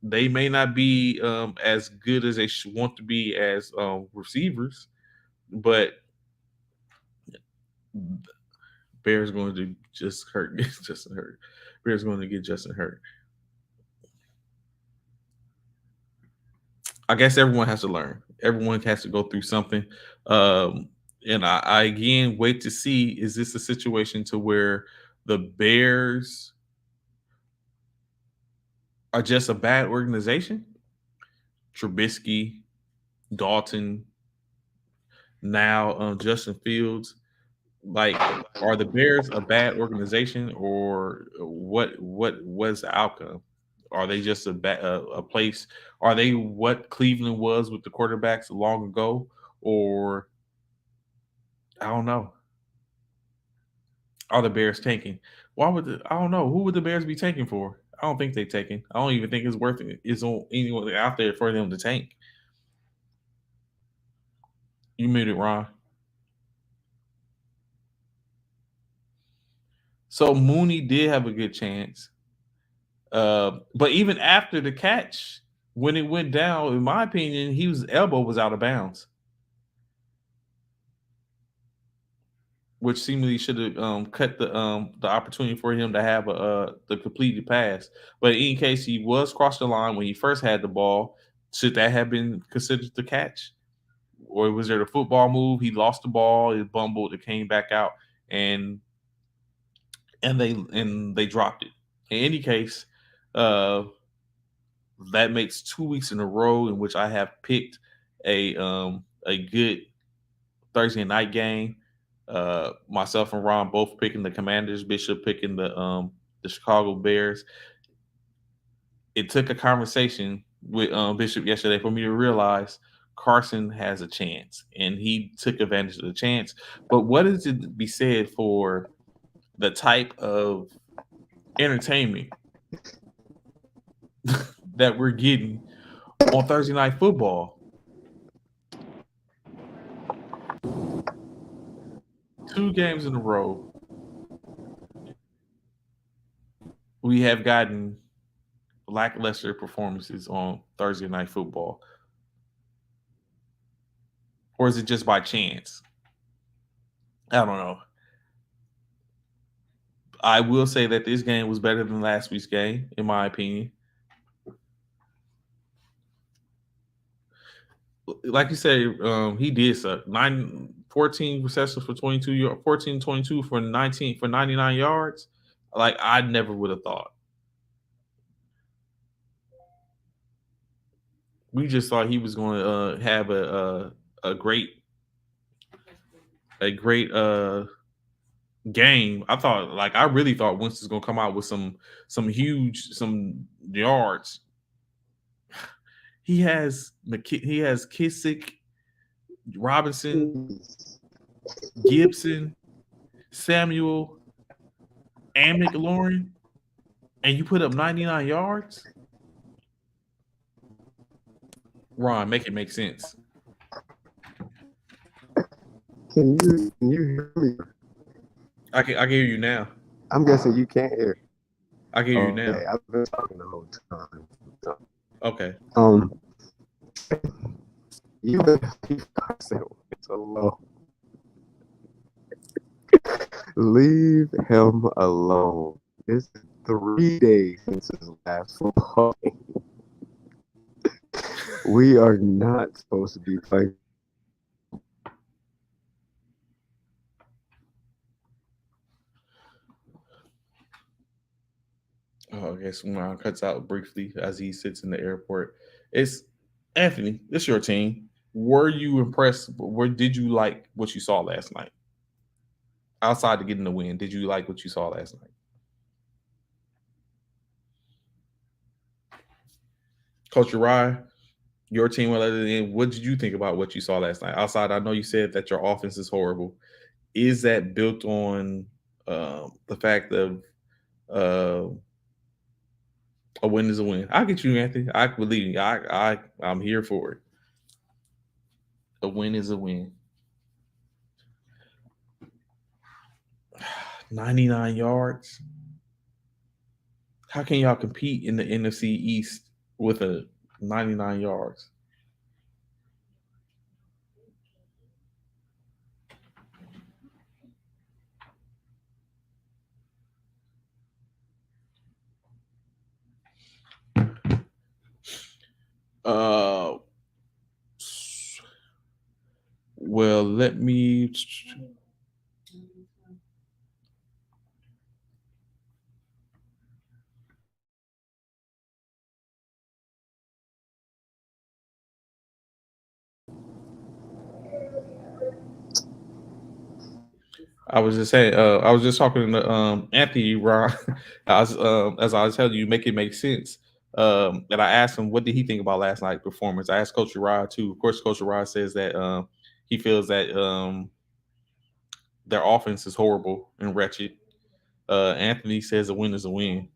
They may not be as good as they want to be as receivers, but Bears going to just hurt Justin Hurt. Bears going to get Justin Hurt. I guess everyone has to learn. Everyone has to go through something. And I again wait to see, is this a situation to where the Bears are just a bad organization? Trubisky, Dalton, now Justin Fields. Like, are the Bears a bad organization, or what? What was the outcome? Are they just a place? Are they what Cleveland was with the quarterbacks long ago, or I don't know? Are the Bears tanking? I don't know. Who would the Bears be tanking for? I don't think they taking. I don't even think it's worth it. It's on anyone out there for them to tank. You muted, Ron. So Mooney did have a good chance. But even after the catch, when it went down, in my opinion, his elbow was out of bounds, which seemingly should have cut the opportunity for him to have the completed pass. But in case he was crossed the line when he first had the ball, should that have been considered the catch? Or was there the football move? He lost the ball, it bumbled, it came back out, and they dropped it. In any case, uh, that makes 2 weeks in a row in which I have picked a good Thursday night game. Myself and Ron both picking the Commanders. Bishop picking the Chicago Bears. It took a conversation with Bishop yesterday for me to realize Carson has a chance, and he took advantage of the chance. But what is it to be said for the type of entertainment that we're getting on Thursday Night Football? 2 games in a row, we have gotten lackluster performances on Thursday Night Football. Or is it just by chance? I don't know. I will say that this game was better than last week's game, in my opinion. Like you said, he did suck. 14 receptions for 22 14 22 for 99 yards. Like I never would have thought. We just thought he was going to have a great game. I really thought Winston's going to come out with some yards. He has Kissick, Robinson, Gibson, Samuel, and McLaurin, and you put up 99 yards? Ron, make it make sense. Can you hear me? I can hear you now. I'm guessing you can't hear. I can hear you now. I've been talking the whole time. Okay. You leave Carson Wentz alone. Leave him alone. It's 3 days since his last football game. We are not supposed to be playing. I guess Ron cuts out briefly as he sits in the airport. It's Anthony. This is your team. Were you impressed? Did you like what you saw last night? Outside of getting the win, did you like what you saw last night? Coach Uriah, your team went other than what did you think about what you saw last night? Outside, I know you said that your offense is horrible. Is that built on the fact of a win is a win? I get you, Anthony. I believe you. I'm here for it. A win is a win. 99 yards. How can y'all compete in the NFC East with a 99 yards? Well, let me. I was just saying. I was just talking to Anthony. Ron, as I was telling you, make it make sense. And I asked him what did he think about last night's performance. I asked Coach Rod too. Of course, Coach Rod says that he feels that their offense is horrible and wretched. Anthony says a win is a win.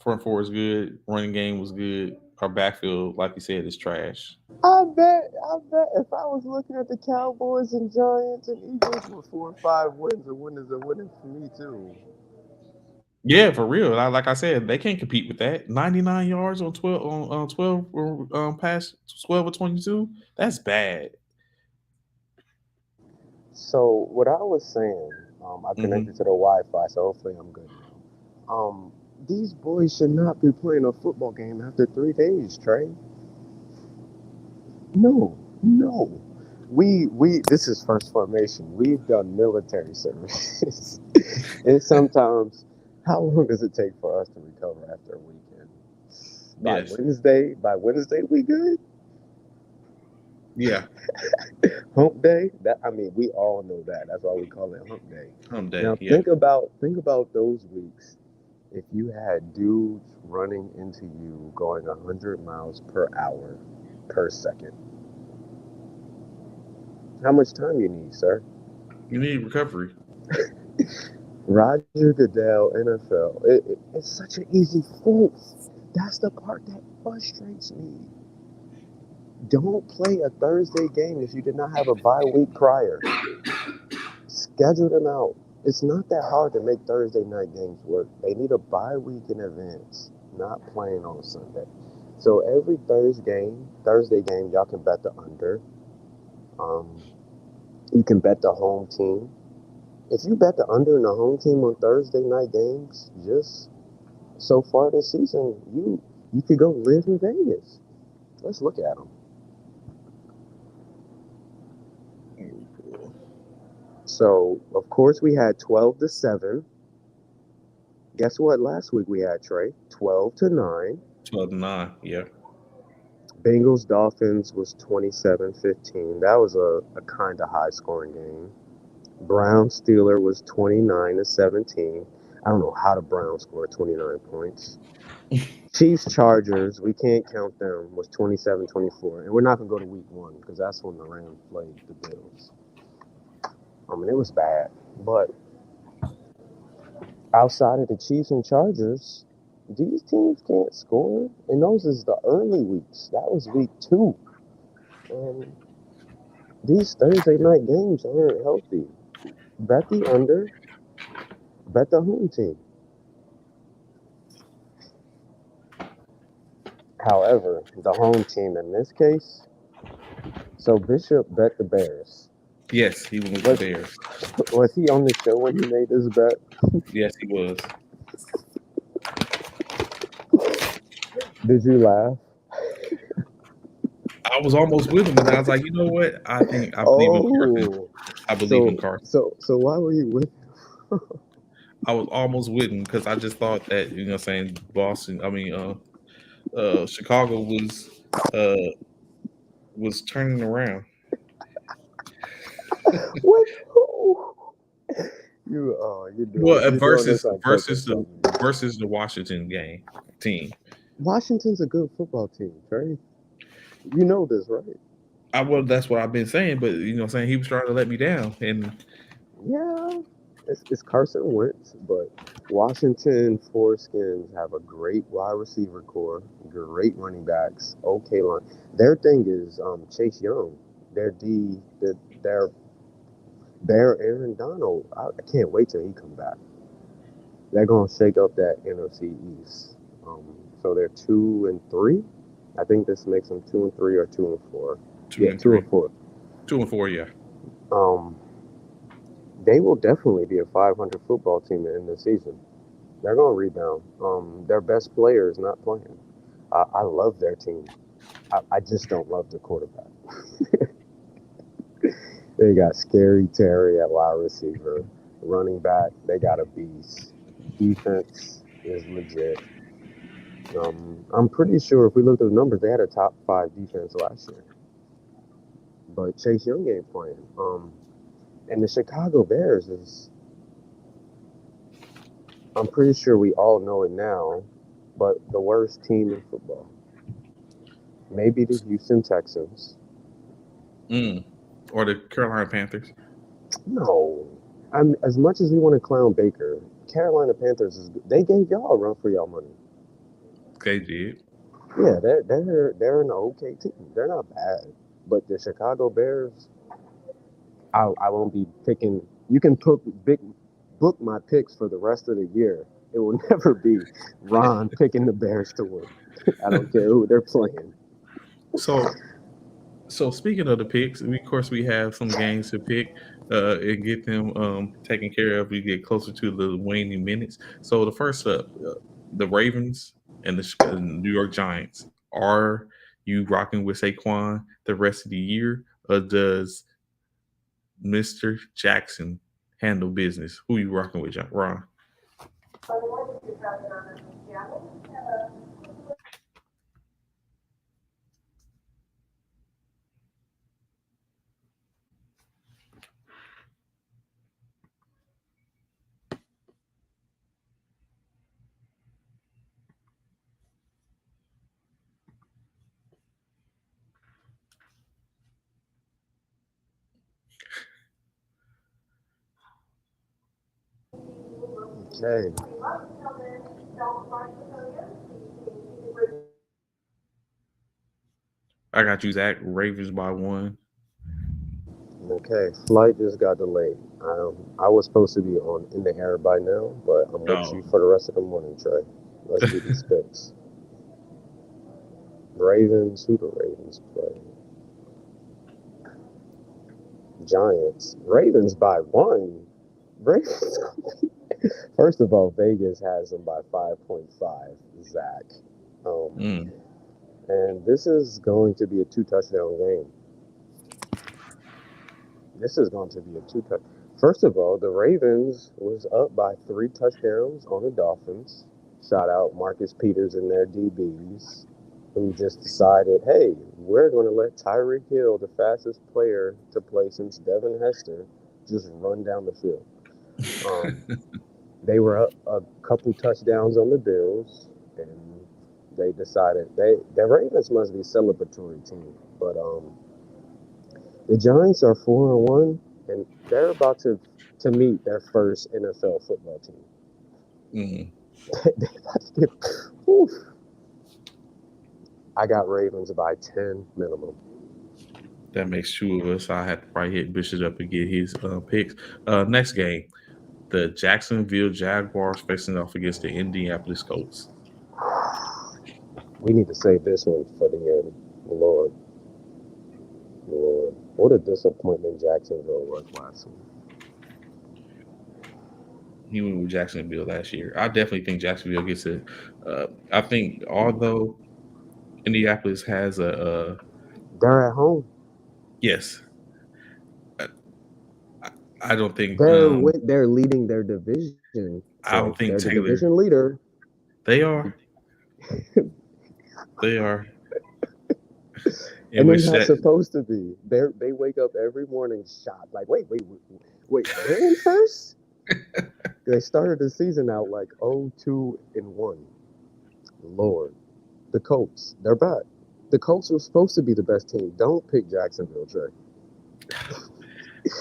Front four is good. Running game was good. Our backfield, like you said, is trash. I bet if I was looking at the Cowboys and Giants and Eagles with 4 or 5 wins, a win is a win for me too. Yeah, for real. Like I said, they can't compete with that. 99 yards on 12 past 12 or 22. That's bad. So what I was saying, I connected to the Wi-Fi, so hopefully I'm good now. These boys should not be playing a football game after 3 days, Trey. No. We this is first formation. We've done military service. And sometimes how long does it take for us to recover after a weekend? By Wednesday, we good? Yeah, Hump day. We all know that. That's why we call it hump day. someday. Now Yeah, think about those weeks. If you had dudes running into you going 100 miles per hour per second, how much time you need, sir? you need recovery. Roger Goodell, NFL. It's such an easy fix. That's the part that frustrates me. Don't play a Thursday game if you did not have a bye week prior. Schedule them out. It's not that hard to make Thursday night games work. They need a bye week in advance, not playing on Sunday. So every Thursday game, y'all can bet the under. Um, you can bet the home team. If you bet the under and the home team on Thursday night games, just so far this season, you could go live in Vegas. Let's look at them. So of course we had 12-7. Guess what? Last week we had Trey 12-9. 12-9. Yeah. Bengals Dolphins was 27-15. That was a kind of high scoring game. Browns Steeler was 29-17. I don't know how the Browns scored 29 points. Chiefs Chargers, we can't count them, was 27-24. And we're not going to go to week 1 because that's when the Rams played the Bills. It was bad. But outside of the Chiefs and Chargers, these teams can't score. And those is the early weeks. That was week 2. And these Thursday night games aren't healthy. Bet the under, bet the home team. However, the home team in this case, so Bishop bet the Bears. Yes, he went with the Was, Bears. was he on the show when he made this bet? Yes, he was. Did you laugh? I was almost with him, and I was like, you know what? I believe in Carson. Oh, I believe in so Carson. so why were you with? I was almost with him because I just thought that saying Boston. Chicago uh was turning around. What? You're doing Versus this on purpose, versus the aren't you? versus the Washington game team. Washington's a good football team, Trey. You know this, right? That's what I've been saying, but saying he was trying to let me down, and Yeah, it's Carson Wentz, but Washington Foreskins have a great wide receiver core, great running backs, okay line. Their thing is Chase Young. Their D, their Aaron Donald. I can't wait till he come back. They're gonna shake up that NFC East. So they're 2-3. I think this makes them 2-3 or 2-4. two Yeah, and two three, and four. 2-4. Yeah. Um, they will definitely be a 500 football team in the season. They're going to rebound. Their best player is not playing. I love their team. I just don't love the quarterback. They got Scary Terry at wide receiver. Running back, they got a beast. Defense is legit. I'm pretty sure if we looked at the numbers, they had a top 5 defense last year. But Chase Young ain't playing. And the Chicago Bears is, I'm pretty sure we all know it now, but the worst team in football. Maybe the Houston Texans. Mm. Or the Carolina Panthers. No. As much as we want to clown Baker, Carolina Panthers they gave y'all a run for y'all money. They did. Yeah, they're an okay team. They're not bad. But the Chicago Bears, I won't be picking. You can book my picks for the rest of the year. It will never be Ron picking the Bears to win. I don't care who they're playing. So speaking of the picks, of course we have some games to pick and get them taken care of. We get closer to the waning minutes. So the first up, the Ravens and the New York Giants. Are you rocking with Saquon the rest of the year, or does Mr. Jackson handle business? Who you rocking with, Ron? Okay. I got you, Zach. Ravens by one. Okay. Flight just got delayed. I was supposed to be on in the air by now, but I'm with Oh. you for the rest of the morning, Trey. Let's do these picks. Ravens. Who the Ravens play? Giants. Ravens by one. Ravens. First of all, Vegas has them by 5.5. Zach. Um, Mm. and this is going to be a two-touchdown game. This is going to be a two-touch. First of all, the Ravens was up by 3 touchdowns on the Dolphins. Shout out Marcus Peters and their DBs, who just decided, hey, we're going to let Tyreek Hill, the fastest player to play since Devin Hester, just run down the field. Um, they were up a couple touchdowns on the Bills, and they decided the Ravens must be a celebratory team, but the Giants are 4-1, and they're about to meet their first NFL football team. Mm. They about to get, whew. I got Ravens by 10 minimum. That makes two of us. I had to probably hit Bishop up and get his picks. Next game, the Jacksonville Jaguars facing off against the Indianapolis Colts. We need to save this one for the end. Lord, Lord, what a disappointment Jacksonville was last week. He went with Jacksonville last year. I definitely think Jacksonville gets it. I think although Indianapolis has They're at home. yes, I, I don't think They're leading their division. I Trey. don't They're think the Taylor. division leader. They are. They are. In And they're which not that supposed to be. They wake up every morning shocked, like, wait, they're in first? They started the season out like 0-2-1. Lord. The Colts, they're back. The Colts were supposed to be the best team. Don't pick Jacksonville, Trey.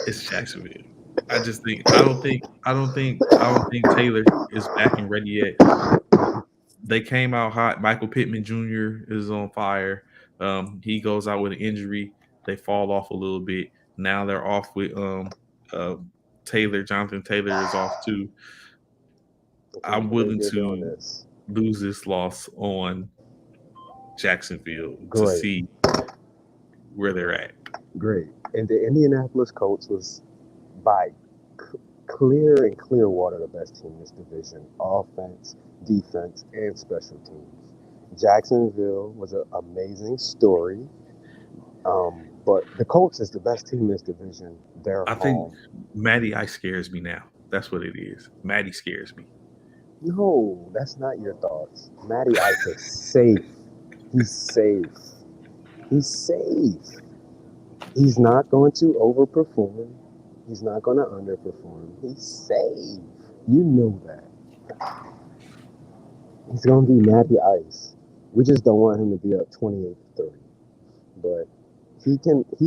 it's Jacksonville. I just think I don't think Taylor is back and ready yet. They came out hot. Michael Pittman Jr. is on fire. He goes out with an injury. They fall off a little bit. Now they're off with uh, Taylor. Jonathan Taylor is off too. I I'm can't believe willing you're doing to this. lose this loss on Jacksonville to Great, see where they're at. great. And the Indianapolis Colts was by clear and clear water the best team in this division. Offense, defense, and special teams. Jacksonville was an amazing story. But the Colts is the best team in this division. They're I think home. Matty Ice scares me now. That's what it is. Matty scares me. No, that's not your thoughts. Matty Ice is safe. He's safe. He's safe. He's not going to overperform. He's not going to underperform. He's safe. You know that. He's going to be Matty Ice. We just don't want him to be up 28-3. But he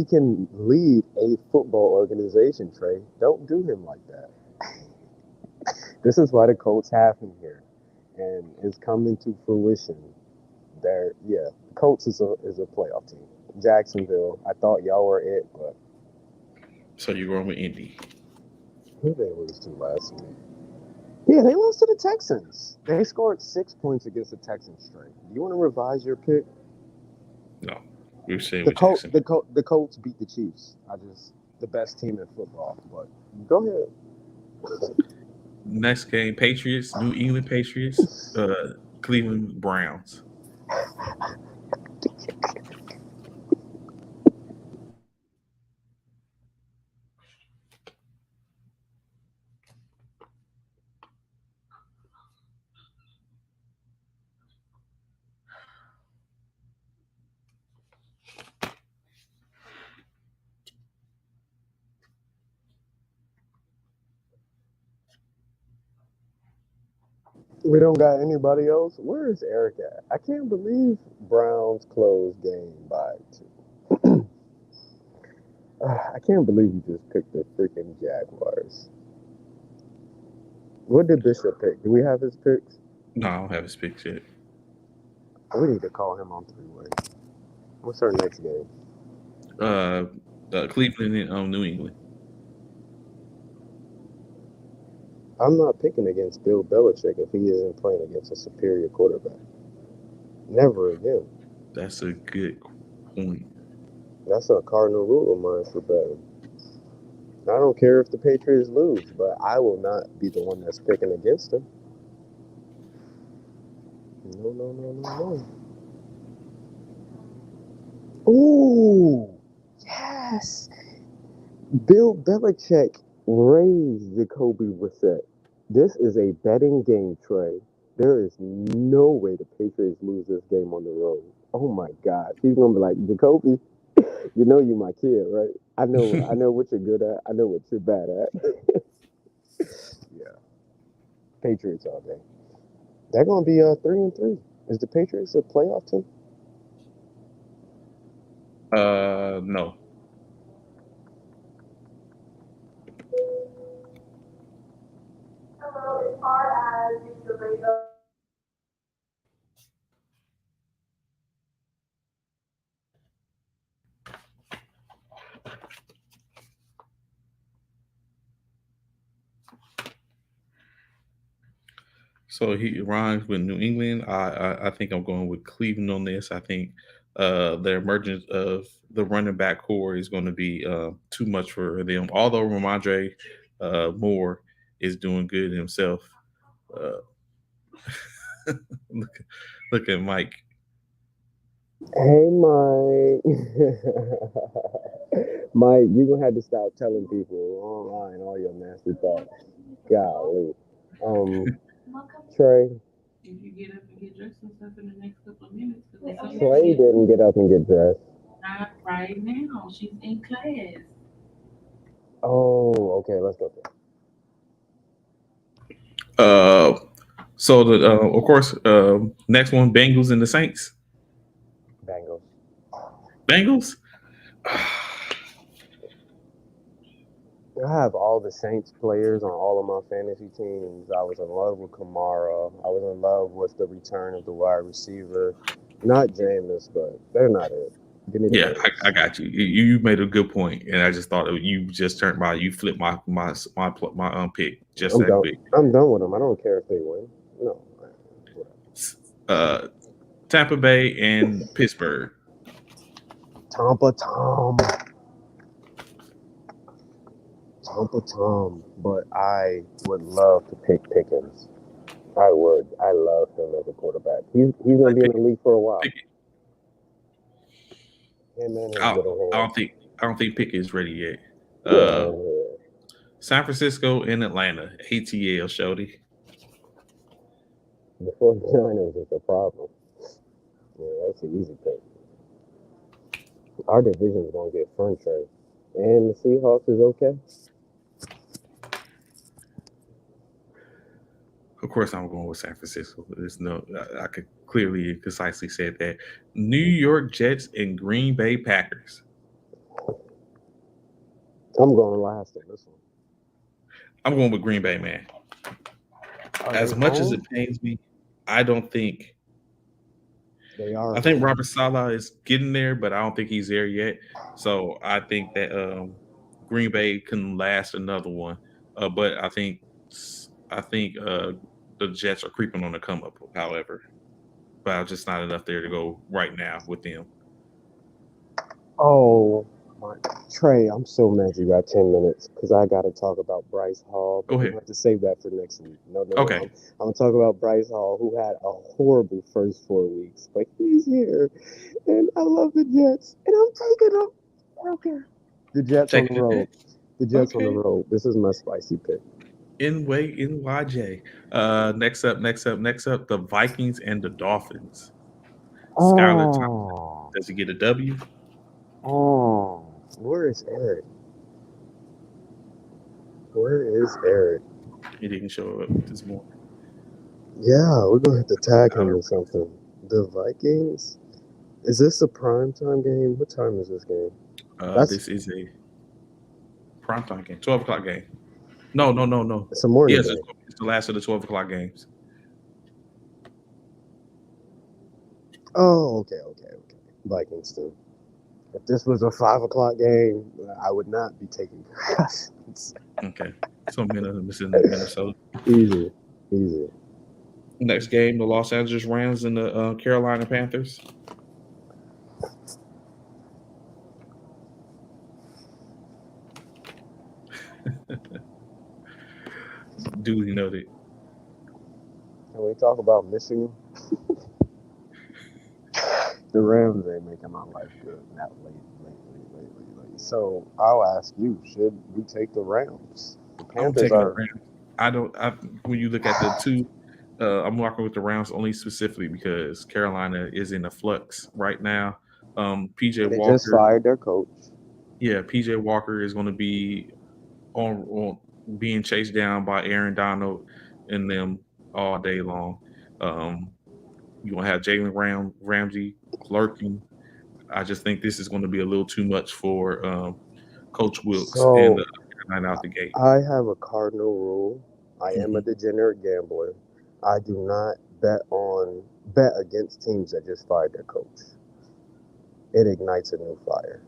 can lead a football organization, Trey. Don't do him like that. This is why the Colts have him here. And it's coming to fruition. The Colts is a playoff team. Jacksonville, I thought y'all were it, but So you're going with Indy. who did they lose to last week? Yeah, they lost to the Texans. They scored 6 points against the Texans straight. Do you want to revise your pick? No, we're staying with Jackson. The Colts beat the Chiefs. The best team in football. But go ahead. Next game, Patriots, New England Patriots, Cleveland Browns. We don't got anybody else. Where is Eric at? I can't believe Browns closed game by 2. I can't believe you just picked the freaking Jaguars. What did Bishop pick? Do we have his picks? No, I don't have his picks yet. We need to call him on three-way. What's our next game? Cleveland and New England. I'm not picking against Bill Belichick if he isn't playing against a superior quarterback. Never again. That's a good point. That's a cardinal rule of mine for betting. I don't care if the Patriots lose, but I will not be the one that's picking against them. No, no, no, no, no. Ooh, yes. Bill Belichick raised Jacoby Brissett. This is a betting game, Trey. There is no way the Patriots lose this game on the road. Oh my gosh. He's gonna be like, Jacoby, you know you my kid, right? I know what you're good at. I know what you're bad at. Yeah. Patriots all day. They're gonna be 3-3. Is the Patriots a playoff team? No. As far as the Ravens. So he rhymes with New England. I think I'm going with Cleveland on this. I think the emergence of the running back core is going to be too much for them. Although Ramondre Moore is doing good himself. Uh, look, look at Mike. Hey, Mike. Mike, you're going to have to stop telling people online all your nasty thoughts. Golly. Trey. If you get up and get dressed and stuff in the next couple of minutes, Trey didn't get up and get dressed. Not right now. She's in class. Oh, okay. Let's go. So the of course next one, Bengals and the Saints. Bengals. Bengals. I have all the Saints players on all of my fantasy teams. I was in love with Kamara. I was in love with the return of the wide receiver. Not Jameis, but they're not it. Give me the Yeah, Bengals. I got you. You made a good point, and I just thought you just turned my you flipped my pick just I'm that done. quick. I'm done with them. I don't care if they win. No. Tampa Bay and Pittsburgh. Tampa Tom. But I would love to pick Pickens. I would. I love him as a quarterback. He's gonna be in the league for a while. Hey, man, I don't think Pickett is ready yet. Yeah. San Francisco and Atlanta. ATL, Shody. The 49ers is the problem. Yeah, that's an easy pick. Our division is gonna get fun, Trey. And the Seahawks is okay. Of course, I'm going with San Francisco. There's no, I could clearly and concisely say that. New York Jets and Green Bay Packers. I'm going last on this one. I'm going with Green Bay, man. As much as it pains me, I don't think they are. I think Robert Saleh is getting there, but I don't think he's there yet. So I think that Green Bay can last another one. But I think the Jets are creeping on the come up, however. But just not enough there to go right now with them. Oh, my. Trey, I'm so mad you got 10 minutes because I got to talk about Bryce Hall. But we have to save that for next week. No. Okay. I'm going to talk about Bryce Hall, who had a horrible first 4 weeks. But he's here. And I love the Jets. And I'm taking them. I don't care. The Jets on the road. The Jets on the road. This is my spicy pick. NYJ. Next up, the Vikings and the Dolphins. Skylar Thompson. Does he get a W? Oh, where is Eric? Where is Eric? He didn't show up this morning. Yeah, we're gonna have to tag him or something. The Vikings. Is this a primetime game? What time is this game? This is a primetime game. 12 o'clock game. No. It's a morning game. It's the last of the 12 o'clock games. Oh, okay. Vikings too. If this was a 5 o'clock game, I would not be taking concussions. Okay. So Minnesota. Easy. Next game, the Los Angeles Rams and the Carolina Panthers. Duly noted. Can we talk about Michigan? The Rams ain't making my life good. Not lately. So I'll ask you: should we take the Rams? The I'm Panthers taking the are. Rams. When you look at the two, I'm rocking with the Rams only specifically because Carolina is in a flux right now. PJ They just Walker, fired their coach. yeah, PJ Walker is going to be on being chased down by Aaron Donald and them all day long. You want to have Jalen Ramsey lurking. I just think this is going to be a little too much for Coach Wilkes and So the Carolina out the gate. I have a cardinal rule. I am a Mhm. degenerate gambler. I do not bet against teams that just fired their coach. It ignites a new fire.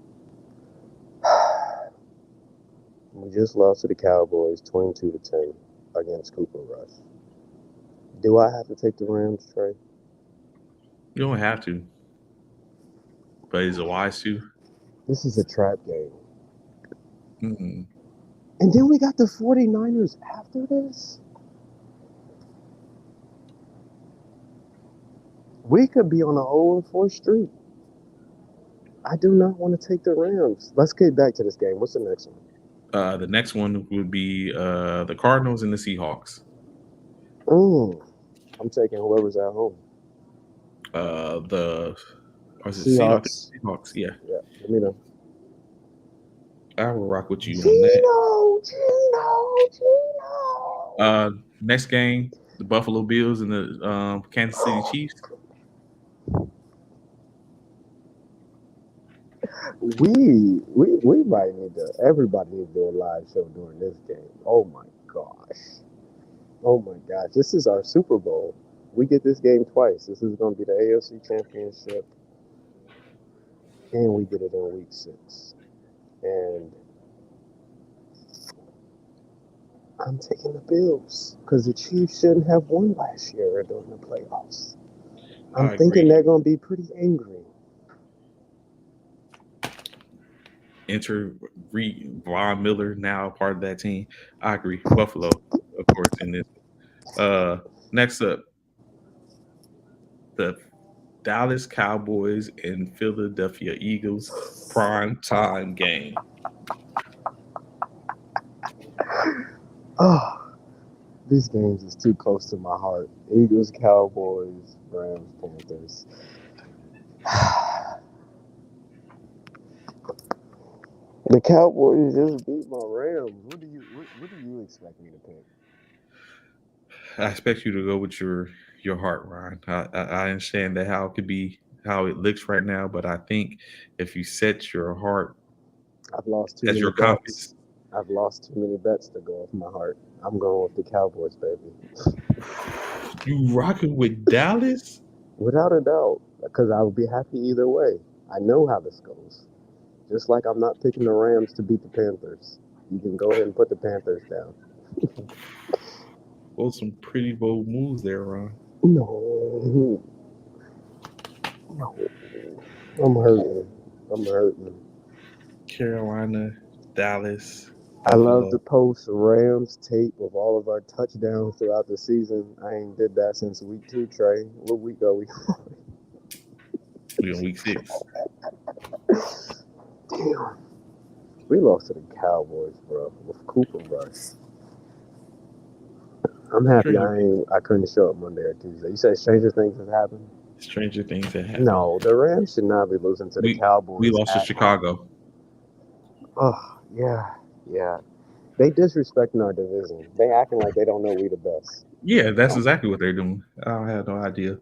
We just lost to the Cowboys 22-10 against Cooper Rush. Do I have to take the Rams, Trey? You don't have to, but is it wise to? This is a trap game. Mm-mm. And then we got the 49ers after this? We could be on an 0-4 streak. I do not want to take the Rams. Let's get back to this game. What's the next one? The next one would be the Cardinals and the Seahawks. I'm taking whoever's at home. The Seahawks. Seahawks, yeah. Yeah, let me know. I will rock with you on that. Gino. Next game, the Buffalo Bills and the Kansas City Chiefs. We might need to. Everybody needs to do a live show during this game. Oh my gosh! This is our Super Bowl. We get this game twice. This is going to be the AFC Championship, and we get it in Week 6. And I'm taking the Bills because the Chiefs shouldn't have won last year during the playoffs. I'm thinking they're going to be pretty angry. Enter Von Miller, now part of that team. I agree. Buffalo, of course, in this. Next up, the Dallas Cowboys and Philadelphia Eagles prime time game. Oh, these games is too close to my heart. Eagles, Cowboys, Rams, Panthers. The Cowboys just beat my Rams. What do you expect me to pick? I expect you to go with your heart, Ryan. I understand that how it could be how it looks right now, but I think if you set your heart I've lost too as many your bets. compass, I've lost too many bets to go off my heart. I'm going with the Cowboys, baby. you rocking with Dallas? Without a doubt, because I would be happy either way. I know how this goes. Just like I'm not picking the Rams to beat the Panthers. You can go ahead and put the Panthers down. Well, some pretty bold moves there, Ron. No. I'm hurting. Carolina, Dallas, I love Buffalo. to post Rams tape of all of our touchdowns throughout the season. I ain't did that since week 2, Trey. What week are we on? We on week 6. Damn. We lost to the Cowboys, bro, with Cooper Rush. I'm happy I couldn't show up Monday or Tuesday. You said stranger things have happened? Stranger things that happen. No, the Rams should not be losing to the Cowboys. We lost to Chicago. Oh, yeah. They disrespecting our division. They acting like they don't know we the best. Yeah, that's exactly what they're doing. I have no idea.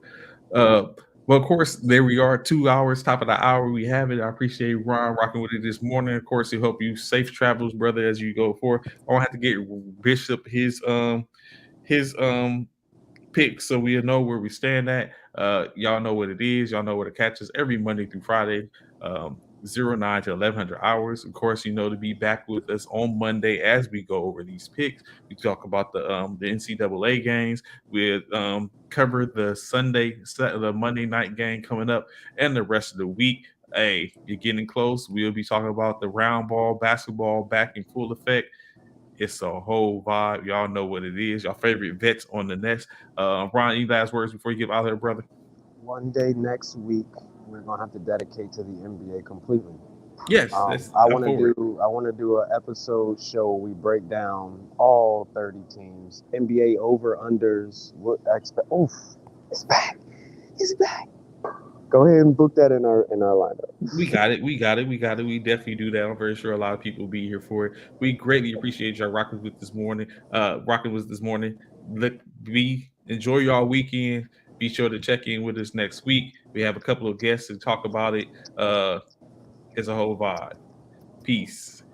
Well, of course, there we are. 2 hours, top of the hour. We have it. I appreciate Ron rocking with it this morning. Of course, he hope you safe travels, brother, as you go forward. I don't have to get Bishop his pick so we'll know where we stand at. Y'all know what it is. Y'all know where to catch us every Monday through Friday, 09 to 1100 hours. Of course, you know to be back with us on Monday as we go over these picks. We talk about the NCAA games. We cover the Monday night game coming up, and the rest of the week. Hey, you're getting close. We'll be talking about the round ball basketball back in full effect. It's a whole vibe. Y'all know what it is. Your favorite vets on the nest. Ron, any last words before you get out of there, brother? One day next week, we're gonna have to dedicate to the NBA completely. Yes, I'm for it. I want to do an episode show. We break down all 30 teams, NBA over unders. What expect? Oof, it's back. It's back. Go ahead and book that in our lineup. We got it. We got it. We got it. We definitely do that. I'm very sure a lot of people will be here for it. We greatly appreciate y'all rocking with this morning. Rocking with this morning. Enjoy y'all weekend. Be sure to check in with us next week. We have a couple of guests to talk about it. It's a whole vibe. Peace.